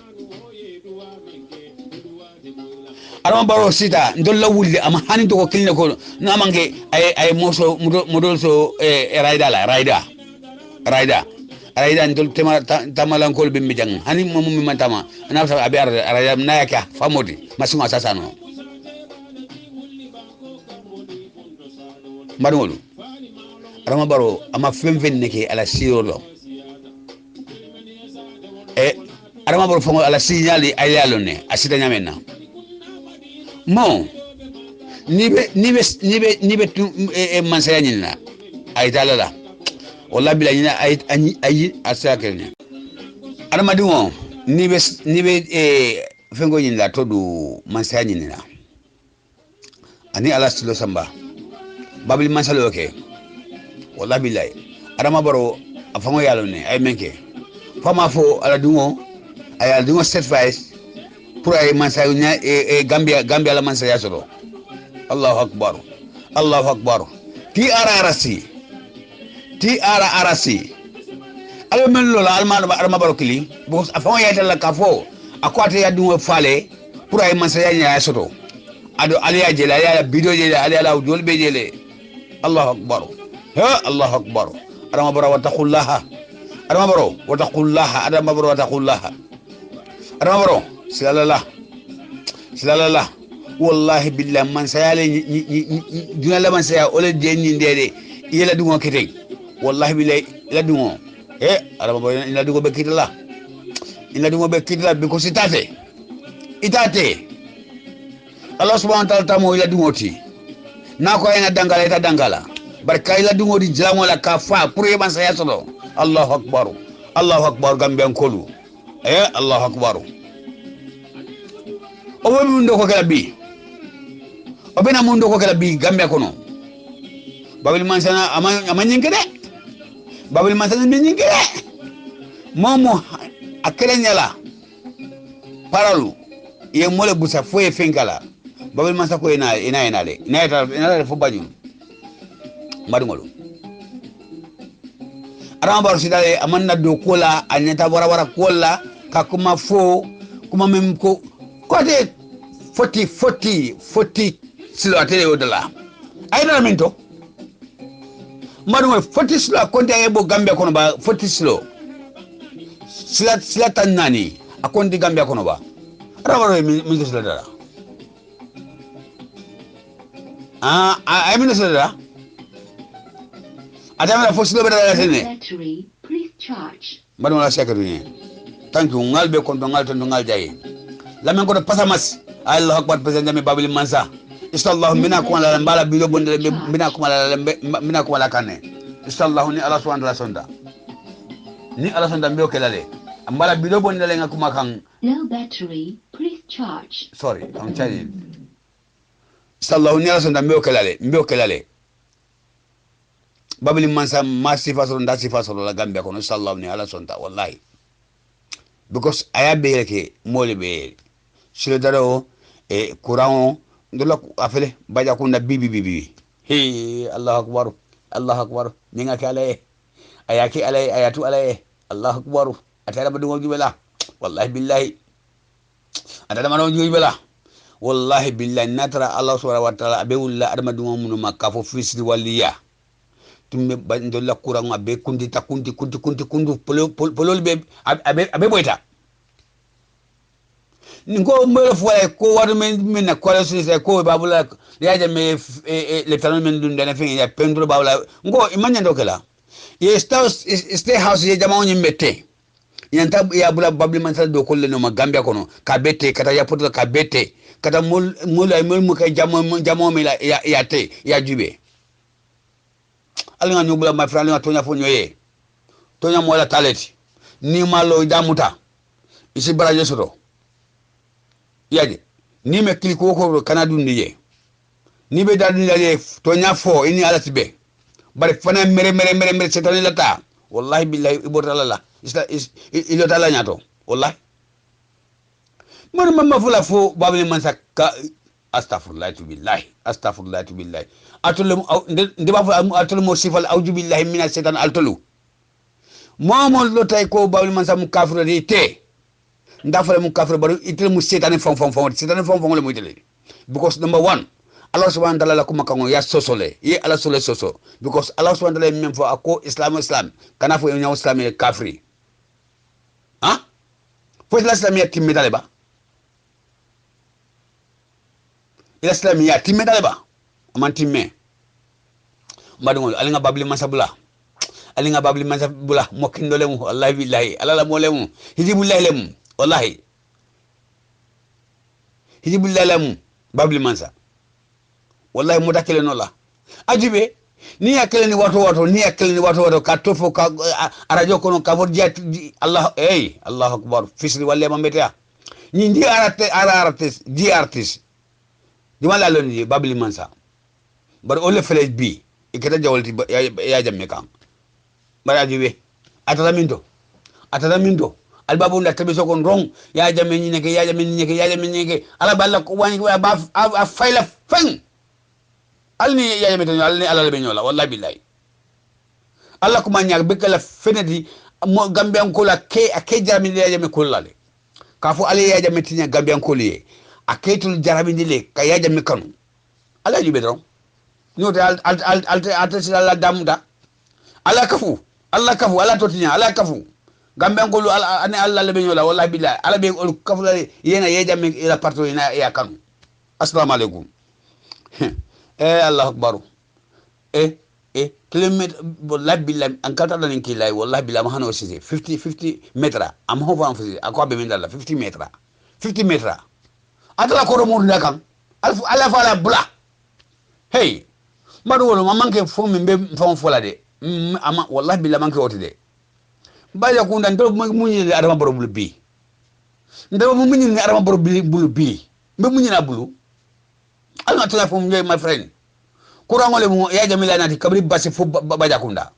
arama baro sita ndolla wulde ama hani to ko kilne ko na mangi ay moso modol so raida ndol tamalankol be mijang hani momu mi mantama na sa abi raida na yaka famodi masunga sasano marwolu arama baro ama femfen neke ala sirolo adama baro fongo ala signali ayalone asita nyamena mo nibe mansaya nyina ay talala wala bila nyina ay asakene adama diwo nibe fengo nyina todu mansaya nyina ani ala silo samba babli mansalo ke wala billahi adama baro afango yalone ay menke fama fo ala diwo ay ala diwo certifies pour ay mansaya nya Gambia la mansaya solo Allahu akbar ti ara arasi alo men lola alma barokili bo afon ya tala kafo akwate ya dum fale pour ay mansaya nya soto ado aliya jela aliya video jela aliya la dol be jele Allahu akbar adama baro wataqullaha adama baro silala wallahi billahi man sayale duna la man saya ole denni ndede yela dungo kete wallahi billahi la dungo adama baro ila dungo be kitala because itate Allah subhanahu wa ta'ala tamo ila dungo ti nako ina dangala barka ila dungo di jamo la kafa pour man saya solo Allahu akbar Gambian kolu Allahu akbar obo mundo ko kala bi obena mundo ko kala bi Gambia kono babil mansana amanyingere babil mansana menyingere momo akele nyala paralu ye mole busa foye fenkala babil mansa ko ina fo bañu madungolo arama bar sidale amanna do kola anyata wara kola ka kuma fo kuma mem ko kote 40 silo atele odala ayna minto madungolo 40 silo akonde ayebo Gambia kono ba 40 sila tanani akondi Gambia kono ba arama mi sila dara ay mi sila dara adama fo silo bada tene battery please charge madum la sekadu ni thank you ngalbe kon do ngal to ngal jayi lamen ko pasamas Allahu akbar president mi babili mansa inshallah mina ko la mbala bido bonde mina ko la kanne inshallah ni ala subhanahu wa ta'ala ni ala sonda mbio kelale mbala bido bonde le ngakuma kan low battery please charge sorry I'm charging inshallah ni ala sonda mbio kelale babili mansa masifa so nda sifa so la Gambia kono sallallahu ni ala sonta wallahi because ayabe yake mole be sile daro courant ndola afele baja kunda bibi Allahu akbar ninga kale ayaki alay ayatu alay Allahu akbar atara badu jubela wallahi billahi atara mano jubela wallahi billahi natara Allah subhanahu wa ta'ala abewulla adama dum mun makafo fisri waliya tumme bandola courant abe kundi polol be abe boyta ngo mbele fo ko wadu men na ko so ko babula yaje me le talon men dun dana fin ya pendro babula ngo imanya ndokela ye stay house ye jama onyi mette yanta ya bula babli man do kolle no Gambia kono ka bette kata ya poto ka bette kata mul mu kay jamo mi la ya te ya jube alinga nyubula my friend alinga tonya fo nyoye tonya mo la taleti ni malo jamuta isi baraje soto yaje ni me kliko ko kanadu ndiye ni be dadu ndiye tonya fo ini ala tibe bare fana mere setani lata wallahi billahi ibota la ilo tala nyato wallahi man mamma fula fo babli man sakka astaghfirullah billahi atulum ndiba fo atulum sifal auju billahi minas shaitan altulu momo lo tay ko babli man sam kafir de te ndafale mu kafir baru itel mu shaitan fon le mu itele because number 1 Allah subhanahu wa ta'ala kuma kango ya sosole ye ala sole soso because Allah subhanahu wa ta'ala même fo ako islam kana fo nyaw islam e kafri fo islam ya timme dale ba islam ya timme dale ba aman timme madungol alinga babli masabula mo kindole mu wallahi billahi ala la mo lemu hijibullahi lemu wallahi hijibulalamu babli mansa wallahi mutakele nola ajibe ni yakele ni watu ka tofo ka arajo kono ka forjat Allah Allah akbar fisri walle mambetea ni ndi arartes di artist di wala loni babli mansa bar ole fele bi ikata jawalti ya jamme kam bara ajibe atata minto albabu nda tabe sokon rong ya jamme ni neke ala balla ko wani ba a fayla fan alni ya jamme to alni ala be nyola wallahi billahi alla ko manya be kala fenedi mo gambian ko la ke jarami ya jamme ko lale ka fu ale ya jamme tinya gambian ko liye aketul jarami dile ka ya jamme kanu ala jibe don nyote al sila damuda ala kafu ala totinya ala kafu gamben ko ane alla le benyola wallahi billahi ala be kafu la yena ye jamme ila parto ina ya kanu assalamu alaikum allah akbar kilomètre wallahi billahi an kata dan kilay wallahi billahi ma hano sisi 50 metra am ho fan fusi akwa be min dalla 50 metra atala ko mo ndakam ala fala bula hey madu wolo ma manke fo min be fon fola de ama wallahi billahi manke wote de baya kunda ndo munyi le adama boro bulu bi ndo munyi ni adama boro bulu bi mbe munyi na bulu alma tuna fo nyoy my friend kurangole mu ya jamila nati kabri basi fo baja kunda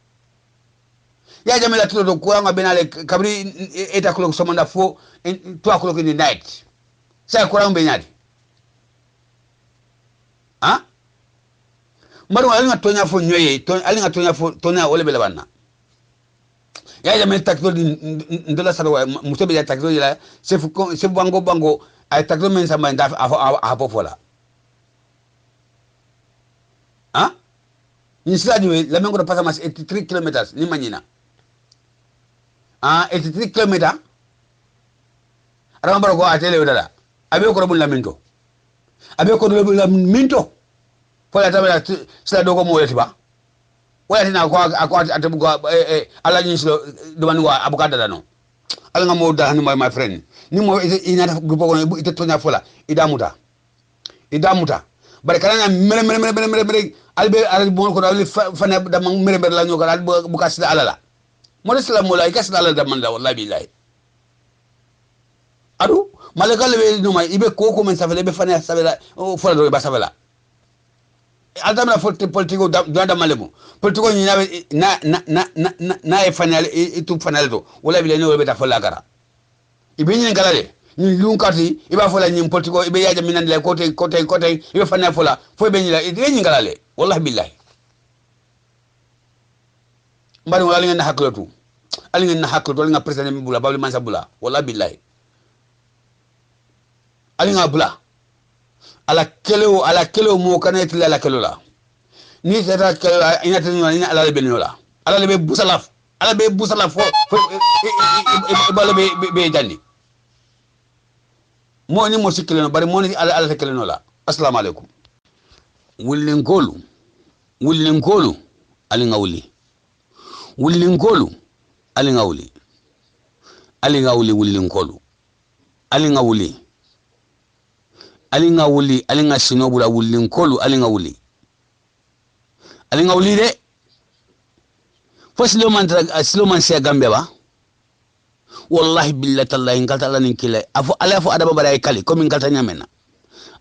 ya jamila tulo kuranga benale kabri 8 o'clock somanda fo 2 o'clock in the night sai kurang be nyadi ha mbaru alinga tonya fo nyoye alinga tonya fo tonya ole bele banna ya jamila takto ndola sarwa musobe ya takto ila sefu bango ay takto men sama nda apo fola ha ni sladwe la mengo pasa mas 83 kilometers ni manyina 83 kilometers arama baro atele dada abe ko robul laminto fola tabala sila dogo mo yetiba wala tina ko atabu ko ala ni silo do man wa abukada dano ala ngamo da hani my friend ni mo ina grupo ko ite tonya fola idamuta bare kana mere albe al bon ko dal fana da mere la ñoko dal bu kasida alala mo islam mo lay kasida alala da man la wallahi billahi adu malaka le no may ibe ko men safele be fana safela fola do ba safela aldamna politiko da malemu politiko ni na e fana itu fana do wallahi billahi no be ta fola gara ibe ni ngalale ni lunkati iba fola ni politiko ibe yaja minande kote ibe fana fola fo be ni la ibe ni ngalale wallahi billahi mbari wala ngena haklotu alingen na haklotu alinga president mi bula babli mansa bula wallahi billahi alinga bula ala kelo mo kanet la kelo la ni tata kelo ina tinu ni ala be nyola ala be busalaf fo ibala be jandi mo ni mo sikile no bari mo ni ala tekele no la assalamu alaikum wullinkolu alinga wuli wullinkolu alinga wuli wullinkolu alinga wuli alinga sinobula wullinkolu alinga wuli de fo siloman se gambe ba wallahi billahi tallahi ngalta ala nin kila afo ala fo adama bara kali ko min ngalta nyamena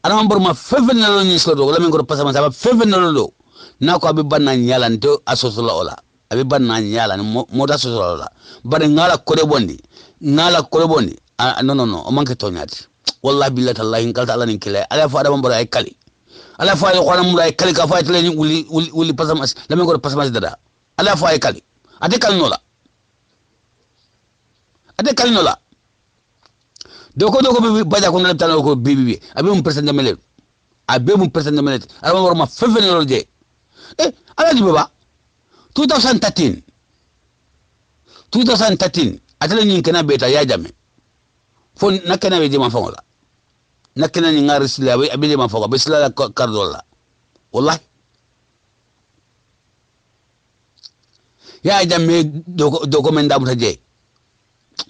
adama borma fefen na ni slodo wala min ko pasama sama fefen na do nako abi banna nyala nto asosola ola abi banna nyala mo da asosola ola bare ngala kore bondi no o manke tonyati wallahi billahi tallahi ngalta ala nin kila ala fo adama bara kali ala fo ay khona mura kali ka fa tele ni wuli pasama la min ko pasama dada ala fo ay kali ade kali nola ade kalinola doko bi baja ko nalta ko bibi abe mu president melet ala warma fefenelo je ala di baba 2013 atala ni kana beta ya jame fon nakana be je ma fongola nakana ni ngari sila abe je ma fongola be sila kardola wallahi ya jame doko men damuta je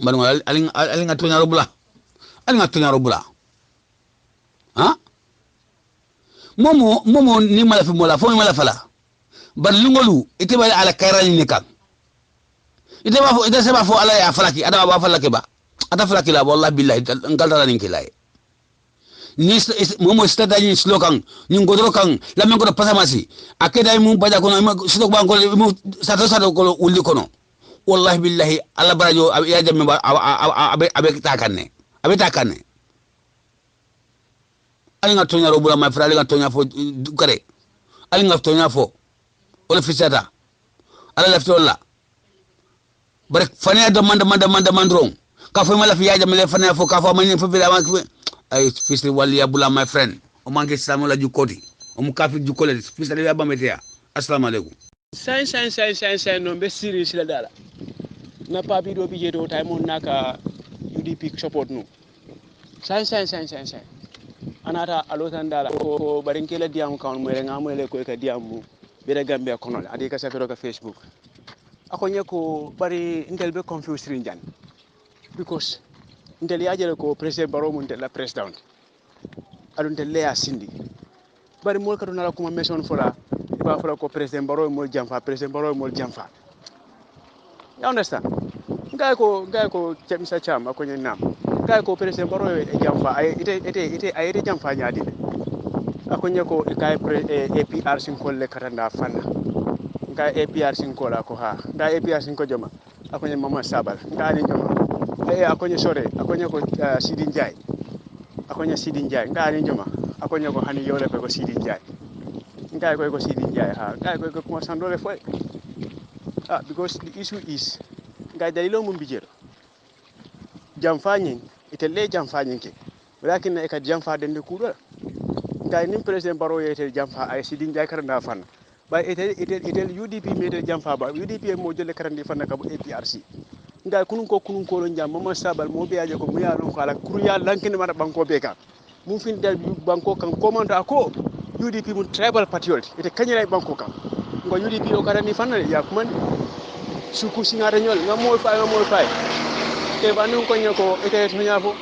manu alinga tonya robula ali nga tonya robula ha momo ni mala fi mola fo mala fala bar lungolu ite bari ala kayrani ne kan ite seba fo ala ya falaki ada ba falaki ba ada falaki la wallahi billahi ngal dara nin kilay ni momo stada ni slogan ni ngodro kan la men ko pasamasi akeda mu baja kono sito ba ko mu sato ko ulli kono wallahi billahi ala barajo ya jamme ba abe takanne ali nga tonya robula my friend ali nga tonya fo kare ali nga tonya fo wala fisata ala lafto wala bare fania de mandron ka fo mala fi ya jamme le fania fo ka fo mani fo bi ay fisri wali abula my friend o manke samola jukoti o mu kafi jukole fisri ya bametea assalamu alaikum sai no be siri sila dala na papi do bije do tay mon naka UDP support no sai anata alotan dala ko barinkela diam kan mo renga mo le ko ka diam mu be da gambe kono adi ka safiro ka Facebook ako nyeko bari intel be confused rinjan because intel yaajere ko president baro mun la president adun tel le asindi bari mol kaduna la kuma meson fola ba fola ko president baro mol jamfa you understand ngay ko Mr. Cham ako nyenam ngay ko president baro e jamfa ay ite jamfa nyaadi ako nyeko kay APR sin kolle katanda fanna ngay APR sin kola ko ha ngay APR sin ko joma ako nyen mama sabal ngani joma ako nye sore ako nye ko Sidi Njai ako nye Sidi Njai ngani joma ako nye ko hani yole ko Sidi Njai ngai ko Sidi Njai ha ngai ko kuma sandole foi because the issue is ngai dalilo mum bijero jamfanyin itelle jamfanyin ke walakin na ka jamfa dende kudo ngai nim president baro yete jamfa ay Sidi Njai karanda fan ba itel UDP mede jamfa ba UDP mo jole karandi fan ka APRC ngai kunun ko lon jam mama sabal mo biaje ko mu ya lon ko ala kuru ya lankini mara banko be ka mu fin dal banko kan komanda ko UDP mun tribal patriot ite kanyira banko kan ngo UDP o karani fanale ya kuman suku singare nyol ngamol fay te banu ko nyako ite to nyafo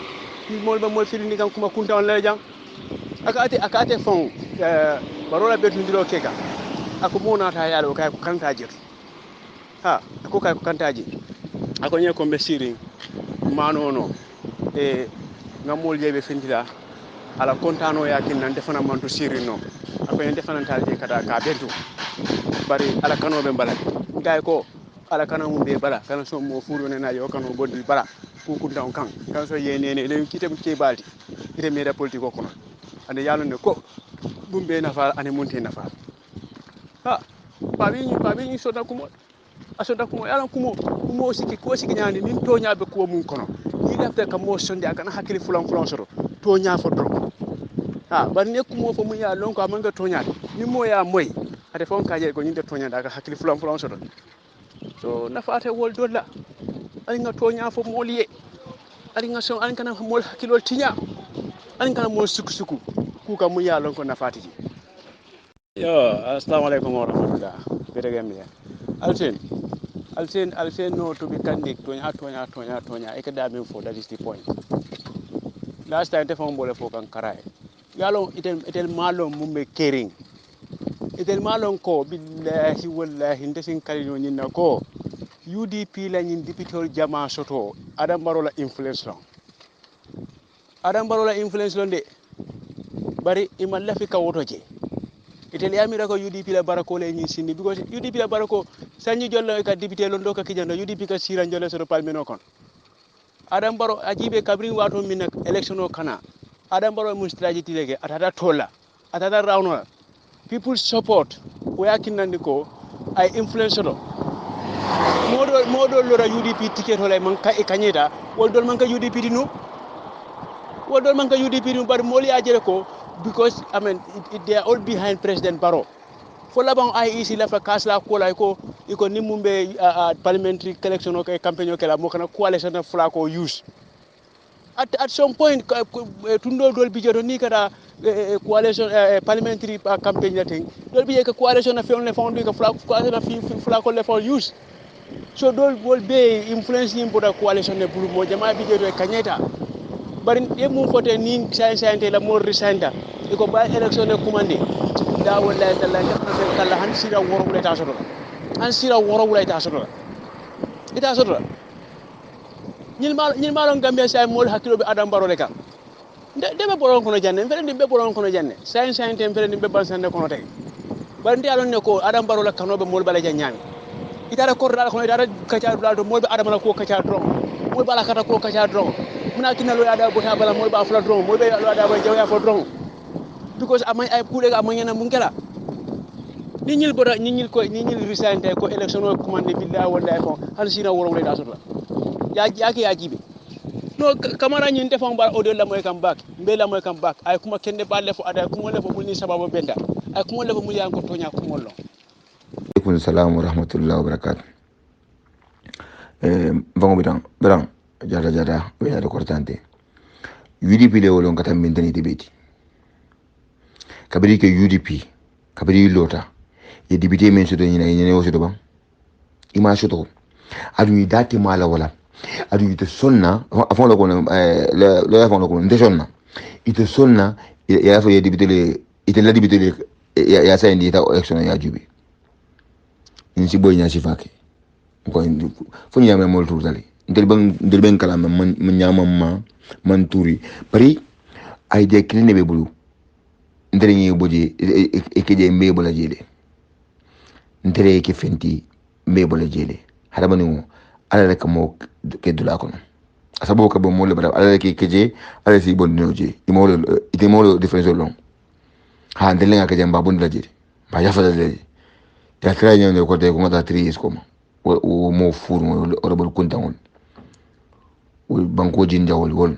ni mol ba mol filini kan kuma kunta on le jang akate fon barola betu ndiro keka ako mona ta yalo kay ko kanta jir ako kay ko kanta jir ako nyeko be siri manono ngamol jebe fintila ala kontano yakin nan defana manto siri no ako en defana talje kada ka bentu bari ala kano be bala gay ko ala kano mum be bala kana so mo furo ne na yo kano boddi bala ku kunta on kan so yenene le kite ke balti ite meda politique ko kono ande yalo ne ko bumbe nafa ane monte nafa babi ni soda kumo asoda kumo yala kumo siki ko siki nyandi nin to nyaabe ko mun kono ni lafta kam mo sonde akana hakili fulan soro to nya fo dro bar ne kumo fo mun ya lon ko amanga to nya ni mo ya moy ade fon kaje ko nyinde to nya daga hakili fulan soro so nafate wol dolla ali nga to nya fo moliye ali nga son ali kana mol hakilol tinya ali kana mol suku ku ka mun ya lon ko nafati yo assalamu alaikum wa rahmatullah bere gambe Alten no to be candid tonya e kada min for that is the point last time te fam bole fo kan karay yalo itel malom mumbe kering itel malom ko billahi wallahi ndesin kalino nyinna ko UDP la nyin dipitol jama soto adam barola influence lon de bari imal lafi ka wotoje itel yamira ko UDP la barako le nyin sindi because UDP la barako sanyi jollo ka député lon do ka kijando UDP ka siran jolle so palmino kon adam baro ajibe kabrin wato min nak election o kana adam baro mun strategy lege atata tola atata rawno people support o yakinandi ko ay influence do modo lora UDP ticket holay man ka e kanyeta woldol man ka UDP dinu bar moli ajere ko because I mean they are all behind President Barrow for labang IEC la fa kasla ko lay ko iko nimumbe parliamentary election o kay campaign o kala mo kana coalition na fla ko use at some point tundo dol bijoto ni kada coalition parliamentary campaign na thing dol biye ka coalition na fion le fond ka fla ko le fond use so dol be influence ni boda coalition ne bulu mo jama bijoto kanyeta bari e mum fote ni sayante la mo risanta iko ba election e commandé da wallahi tallahi kala han sira woro wala ta soto han sira woro wala ta soto ita soto ñil malon Gambia say mol hakkilo be Adam Barrow le kam debe boron kono janne fere be boron kono janne sayante fere be bansande kono tay bari ndi alon ne ko Adam Barrow la kanobe mol bala janyami itara korda kono itara kacha dal to mol be Adam la ko kacha dron mol bala kata ko kacha dron muna kinalo ya da bota bala mol ba fla dron mol be lo da ba jawya fo dron because amay ay kuule ga amanyana mungela ni ñil risante ko election o commandé billahi wallahi ko hal sina woro wala da sotla ya jibe no kamara ñin defon ba audio la moy kam back mbela moy kam back ay kuma kende balle fo ada kuma le fo mulni sababu benda ay kuma le fo mulni an ko tonya ko mollo alaikum salam wa rahmatullahi wa barakatuh vango bidan jada o ya kortante UDP le wolon kata min tani debeti kabiri ke UDP kabiri lota ye député men soto ñine o soto ban ima soto adu ni dati mala wala adu ite sonna afon la ko le afon la ko nde sonna ite sonna ya fa ye député le ite la député le ya sa indi ta election ya jubi ni si boy nya si fake ko fo ñame mol tour dali ndel ben kala man ñama man touri bari ay de kline be bulu ndere ñi boji e keje mbe bola jede ndere ke fenti mbe bola jede hada manu ala rek mo ke dula kono asabo ka bo mo le bara ala ke keje ala si bon noje ite mo difference long ha ndele nga keje mba bon la jede ba ya fa le ya kra ñe ko te ko mata 3 is comme o mo furu o rebel kunta won o banko jinja wol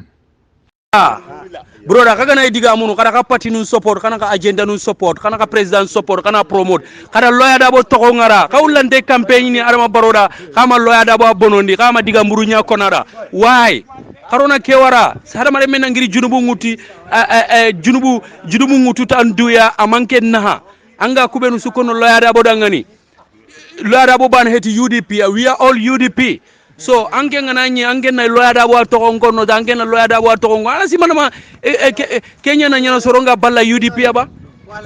broda kaga na diga munu kada ka party nun support kana ka agenda nun support kana ka president support kana promote kada lawyer da bo toko ngara ka ulande campaign ni Adama Baroda kama lawyer da bo bonondi kama diga murunya konara why karona kewara sada mare men ngiri junubu nguti junubu ngutu tan duya amanke naha anga kubenu sukono lawyer da bo dangani lawyer da bo ban heti UDP we are all UDP. So ange ngananyi ange na lawyer da bo tokongo no ange na lawyer da bo tokongo ala simanama Kenya na nyana soronga balla UDP aba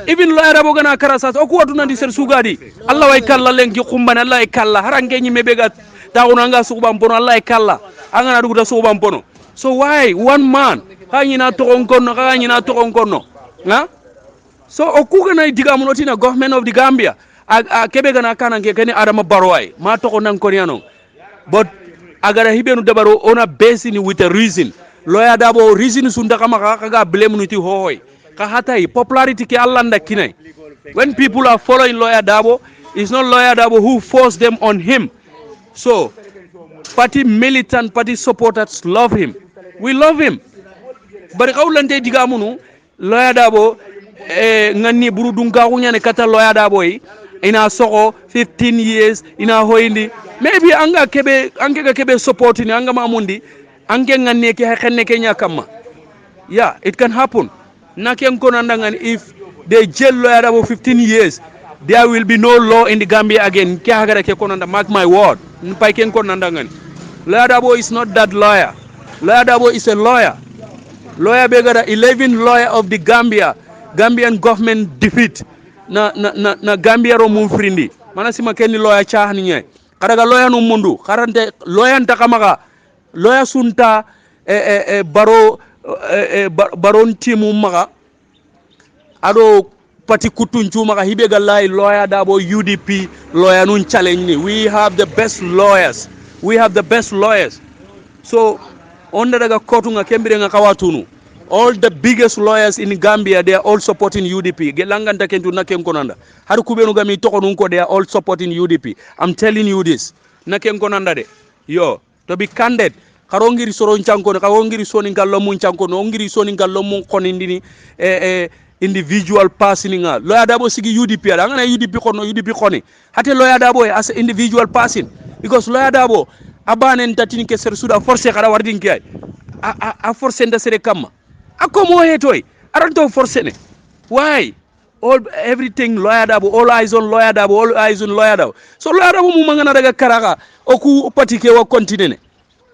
even lawyer da bo gana karasa o ko watuna ndi ser sugadi Allah way kala lenki kumbana Allah way kala harange nyi mebega tauna nga suba mpono Allah way kala anga na duguta suba mpono so why one man kanyi na tokongo no kanyi na tokongo no ha so okuga na diga munotina government of the Gambia kebe gana kana ngekeni Adama Barrow ay ma toko nan koniano but agara hibenu dabaro ona basing with a reason lawyer dabo reason sunda kama kaga blame nuti hoy ka hatai popularity ke Allah nda kinai when people are following lawyer dabo it's not lawyer dabo who forced them on him so party militant party supporters love him we love him but kawlante diga munu lawyer dabo ngani burudunga kunyane kata lawyer dabo ina soko 15 years ina hoindi maybe anga kebe supporting anga mamundi ange nganne ke xenne ke nyakama yeah it can happen naken kono ndangan if they jail lawyer about 15 years there will be no law in the Gambia again ke hagara ke kono nda mark my word npai ken kono ndangan lawyer dabo is not that lawyer dabo is a lawyer begara 11 lawyer of the Gambian government defeat na Gambia ro mum frindi mana sima ken lawyer chahni nyai kadaga lawyer no mundu karante lawyer ntakamaka lawyer sunta baron timu maka ado pati kutunchu maka hibe galai lawyer dabo UDP lawyer nun challenge ni we have the best lawyers so onda daga kotunga kembire nga kawatunu all the biggest lawyers in Gambia they are all supporting UDP gelanganta kentu naken konanda har kubenu gami toko nunko they are all supporting UDP I'm telling you this naken konanda de yo to be candid karongiri soron chanko karongiri soni ngallo mun chanko no ngiri soni ngallo mun konindini individual person nga lawyer dabo sigi UDP ada ngana UDP kono UDP koni hate lawyer dabo as an individual person because lawyer dabo abanen tatini ke ser suda forcer kada wardin kay a forcer nda sere kama akomo hetoy aranto forcer ne why everything lawyer dabo all eyes on lawyer dabo so lawyer dabo mu mangana daga karaka oku patike wa continue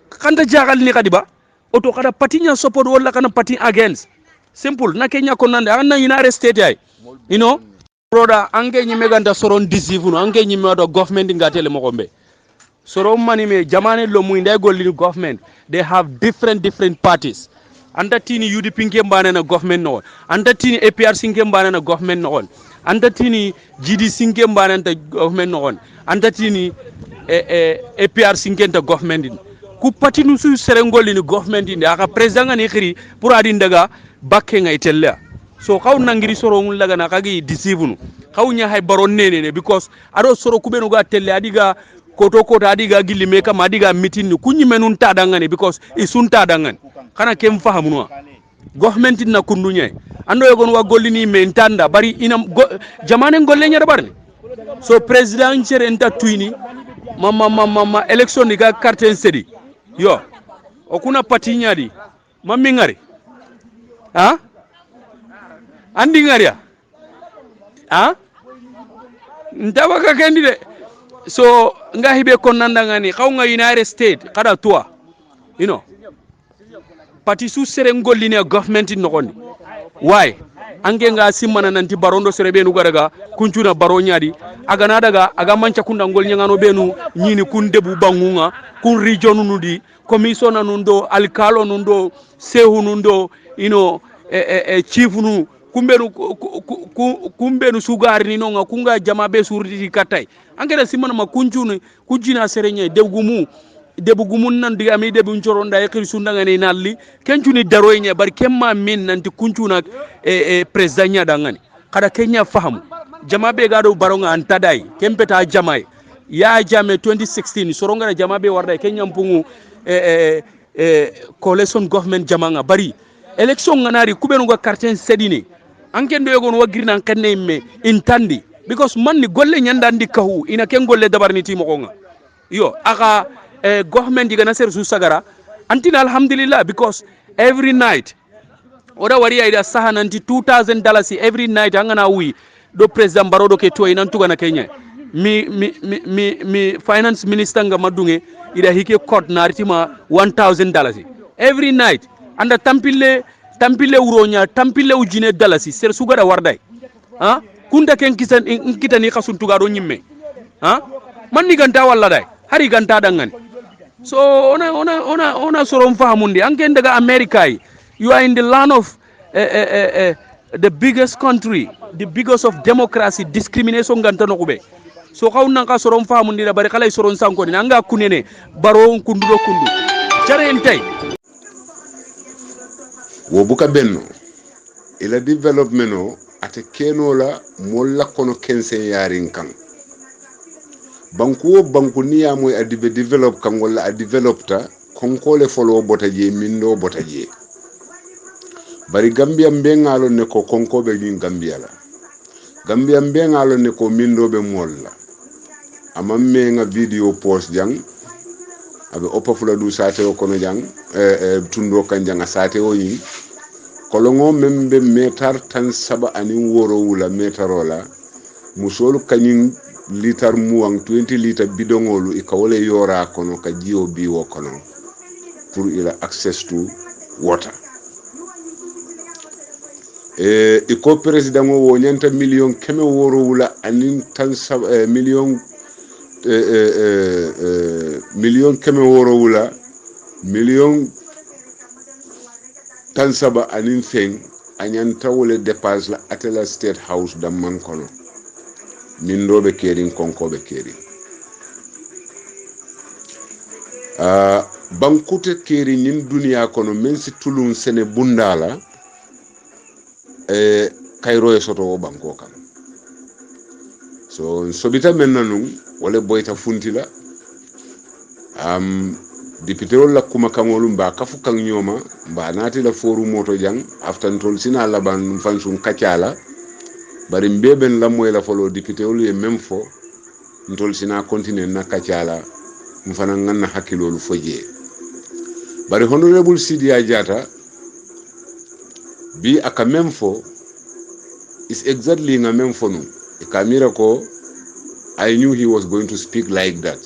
kanta jagal ni kadiba oto kada party nya support wala kana party against simple na Kenya ko nande an na United States ay you know broda ange nyime ganda soron deceive no ange nyime do government ngatele mo kombe soro mani me jamane lo mu nday golli government they have different parties anda tini UDP ngembane na government no anda tini APRC ngembane na government no anda tini GDC ngembane na government no anda tini APRC ngenta government ku parti nu su serengoli ni government inde aka president ngani khiri pour adin daga bakke ngay tella so xaw nangiri soro ngul laga na kagi deceive nu xaw nya hay baron nene because ado soro kubenu ga telle adiga koto adiga gilli me kam adiga meeting ni kunyi menun ta dangani because isun ta dangani kana kem fahamu government na kundunya ando yogon wa gollini men tanda bari ina jamane golle nyar barni so president chere enta tuini mama election ni ga carte sedi yo okuna parti nyadi mammi ngari ha andi ngari ha ndabaka kendi de so nga hibe konanda ngani xawnga United States kada toi you know parti su sere ngolline government no gondi why ange nga simana nanti barondo sere benu garaga kuncuna baro nyadi aga na daga aga manca kunda ngol nyangano benu nyini kun debu bangunga kun region nudi commission nundo alkalo nundo sehu nundo you know chief nu kumbenu sugari ni nonga kunga jama be surdi katay angere simana ma kuncuna kujina sere nye debu gumun nan diga mi debu ncoronda e khirsu ndanga ni nalli kencuni daroy nye bar kemma min nanti kuncuna president nya dangani kada Kenya fahamu jama be gado baronga antadai kempeta jamai ya jame 2016 soronga jama be warda Kenya mpungu coalition government jamanga bari election nganari kubenu ga carte sedini ankendo yogon wagirna kanne me intandi because man ni golle nyandandi kahu ina ken golle dabarni timo konga yo aka government diga naser su sagara antina alhamdulillah because every night oda wari ida sahananti $2,000 every night angana wi do president barodo ke to ina tuga na Kenya mi finance minister nga madunge ida hike code naritima $1,000 every night anda tampile uronya tampile ujine dalasi ser sugara wardai ha kunda ken kisan kitani khasun tuga do nyimme ha man ni ganta walla dai hari ganta dangan so ona soron fahamundi anke daga America you are in the land of the biggest country the biggest of democracy discrimination ganta no kube so khawna ka soron fahamundi da bari kala soron sanko ni anga kunene baro kundu jare entay wo buka benno ila development o ate keno la molla kono kensen yarin kan banku niya moy adibe develop kan wala a developta konkole folo botaje mindo botaje bari Gambia mbengalo ne ko konkobe ni Gambia la Gambia mbengalo ne ko mindo be molla amamme nga video post jang abe opafula du sate o kono jang tundo kan jang sate o yin kolongo membe metar tan saba ani woro wula metarola musolu kanyin litar muang 20 liter bidongolu ikawole yora kono ka jio biwo kono pour ila access to water iko president wo nyanta million keme woro wula anin tan saba million keme woro wula million tan saba anin feng anyanta wole dépasse la atela state house da man kono mindobe kerin konkobe kerin bankute keri nin duniya kono men si tulun sene bundala kayro e soto o banko kan so sobita men nanum wala boyta funtila député wala kuma kangolum ba kafu kan nyoma ba nati la foru moto jang aftan tol sina laban fansun kacala bari mbeben la moy la folo député wala e même fo ntol sina continuer na kacala mfana nganna hakilolu foje bari honorable Sidia Jatta bi aka même fo is exactly nga même fo nu e kamira ko I knew he was going to speak like that.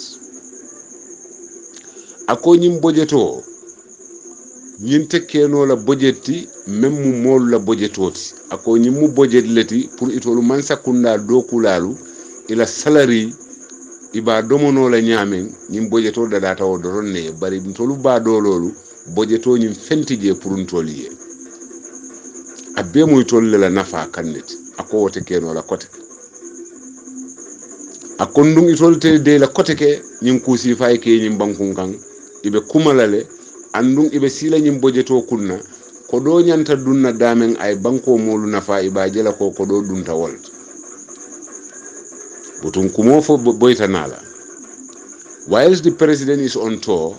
Ako nyim bojeto ñinte keno la budgeti même mu mol la budgetoti ako ñi mu budget leti pour itolu man sakunda do kulalu ila salary iba domono la ñamen ñim budgeto da data o doronne bari tolu ba do lolu budgeto ñim fentije pour ntoliye abbe muy tolle la nafa kannet ako wote keno la kote akon dum itolte de la kote ke ñim kusi fay ke ñim bankun kan ibe kumalale andum ibe sila ñim budgeto kunna ko do ñanta dunna damen ay banko molu nafa iba jela ko do dunta wol butun kumo fo boytanala whilst the president is on tour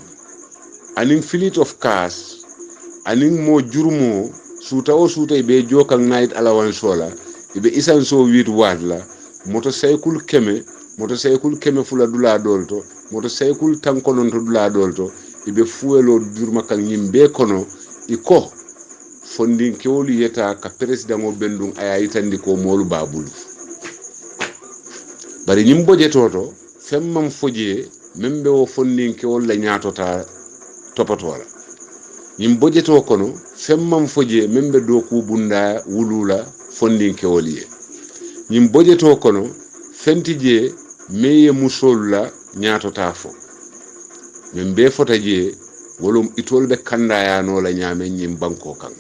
anin fleet of cars anin mo jurmo suta o suta ibe jokal night allowance sola ibe isan so 8 wadla motorcycle keme fula dula dolto motorcycle tankonon to dula dolto ibe fuelo durma kan yimbe kono iko fondin kewolu yeta ka president o bendum aya yitandi ko molu babulu bari ñim budgetoto femmam foje membe o fondin kewol la ñaatota topatola ñim budgeto kono femmam foje membe do ku bunda wulula fondin kewol ye ñim budgeto kono fentije meye musolla ñaatota fo min be fota je wolum itolbe kandayano la ñame ñim banko kan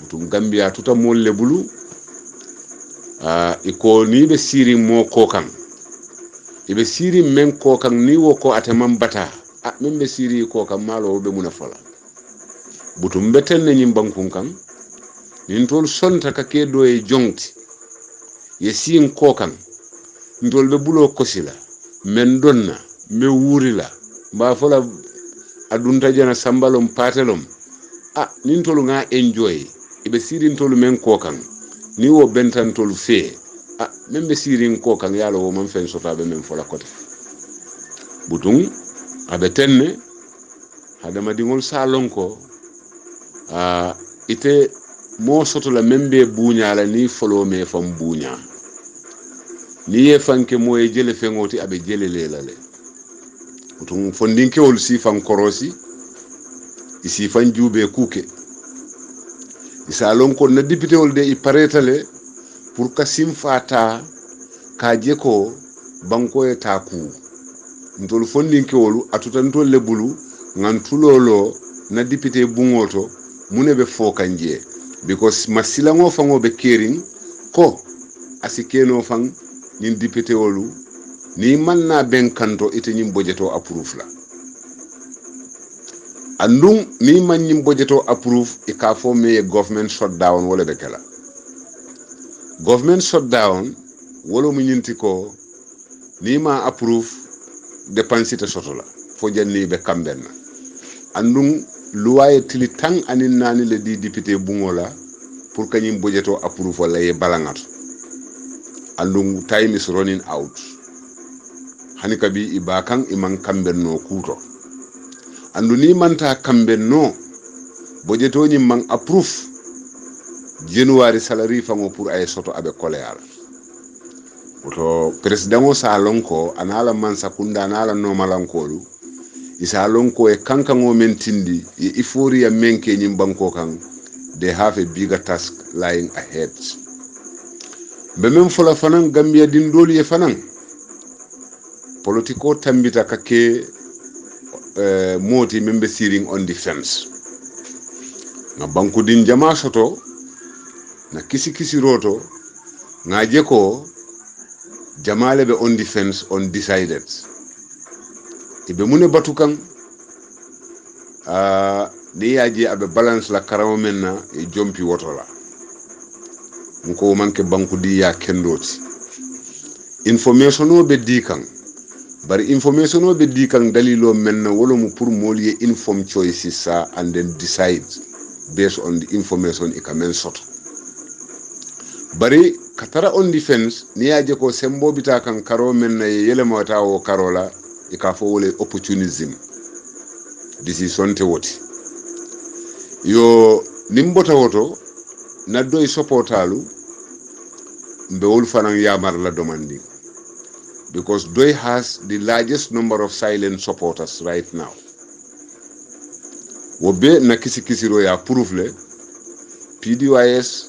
tum gambia tuta molle bulu iko ni be siri mo ko kan ibe siri men ko kan ni wo ko atemam bata men be siri ko kan malo be muna fala butum beten ñim bankun kan nin tol sonta ka ke do e jongti ye sin ko kan ndol be bulo kosila men donna me wurila ba fola adunta jana sambalom patelom nin tolu nga enjoy ibe sirin tolu men ko kan ni wo bentan tolu fe men be sirin ko kan yalo wo man fen sota be men fola kote butung abe tenne hadama dingol salon ko ite mo soto la membe buña la ni folo me fam buña ni ye fanke moye jele fengoti abe jele lelale utum fondinke ol sifan korosi isifan jube kuke isa lon ko na député ol de i paretale pour ka simfata ka jeko banko e taku ndol fondinke ol atutan to lebulu ngantulolo na député bungoto munebe fo kanje because masilango fango be kering ko asikeno fang nin député olu ni manna ben kanto ite ñim budgeto approve la andum ni man ñim budgeto approve e ka fo me government shutdown wala be kala government shutdown wala mu ñinti ko ni ma approve dépense te soto la fo janni be kambenna andum luwaye tili tang anin nani le di député bungola pour que ñim budgeto approve wala ye balangato andum time is running out hani kabi ibakan iman kambenno kuto andu ni manta kambenno budgeto ñi man approve january salary fango pour ay soto abe koleal oto president o salonko anala man sakunda anala no malankolu isa lonko e kankango mentindi e ifori ya menke ñi banko kan they have a bigger task lying ahead be même fola fanan gambia din doli e fanan politiko tambita kake moti membe siring on defense na banku din jama soto na kisi roto na jeko jamale be on defense on decided ibe mune batukan de yaji abe balance la karawo menna e jompi wotola nko manke banku di ya kendoti information o be di kan bari information o be di kan dalilo menna wolo mu pour molier inform choices sa and then decide based on the information e kamen soto bari katara on defense ni yaje ko sembo bita kan karo menna yele mota o karola e ka fo wole opportunism decision te woti yo nimbota woto na doy supportalu mbe wol fanan yamar la demanding because Doi has the largest number of silent supporters right now wobe na kisiro ya proof le PDOIS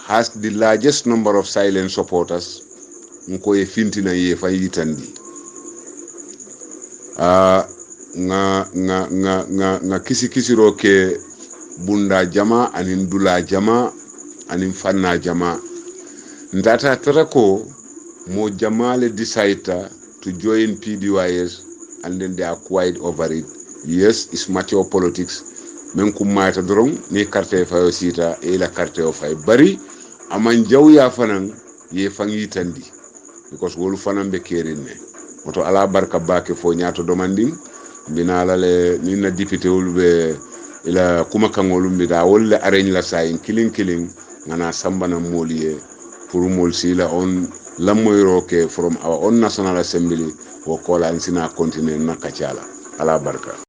has the largest number of silent supporters nko ye fintina ye fa yitandi nga kisiro ke bunda jama anin dula jama anin fanna jama ndata tarako mo jamale decide to join PDOIS and then they are quiet over it. Yes, it's mature politics. Men kumata drong ni carte fa sita e la carte o fay bari aman jaw ya fanan ye fangi tandi because wolu fanan be kerine moto ala barka bake fo nyaato domanding binala le ni na député wol be ila kuma kangolum bi da wol arrange la sayin killing ngana sambana moliye pour mol sila on lamoyro ke from our own national assembly wo kola insina continue na kachala ala barka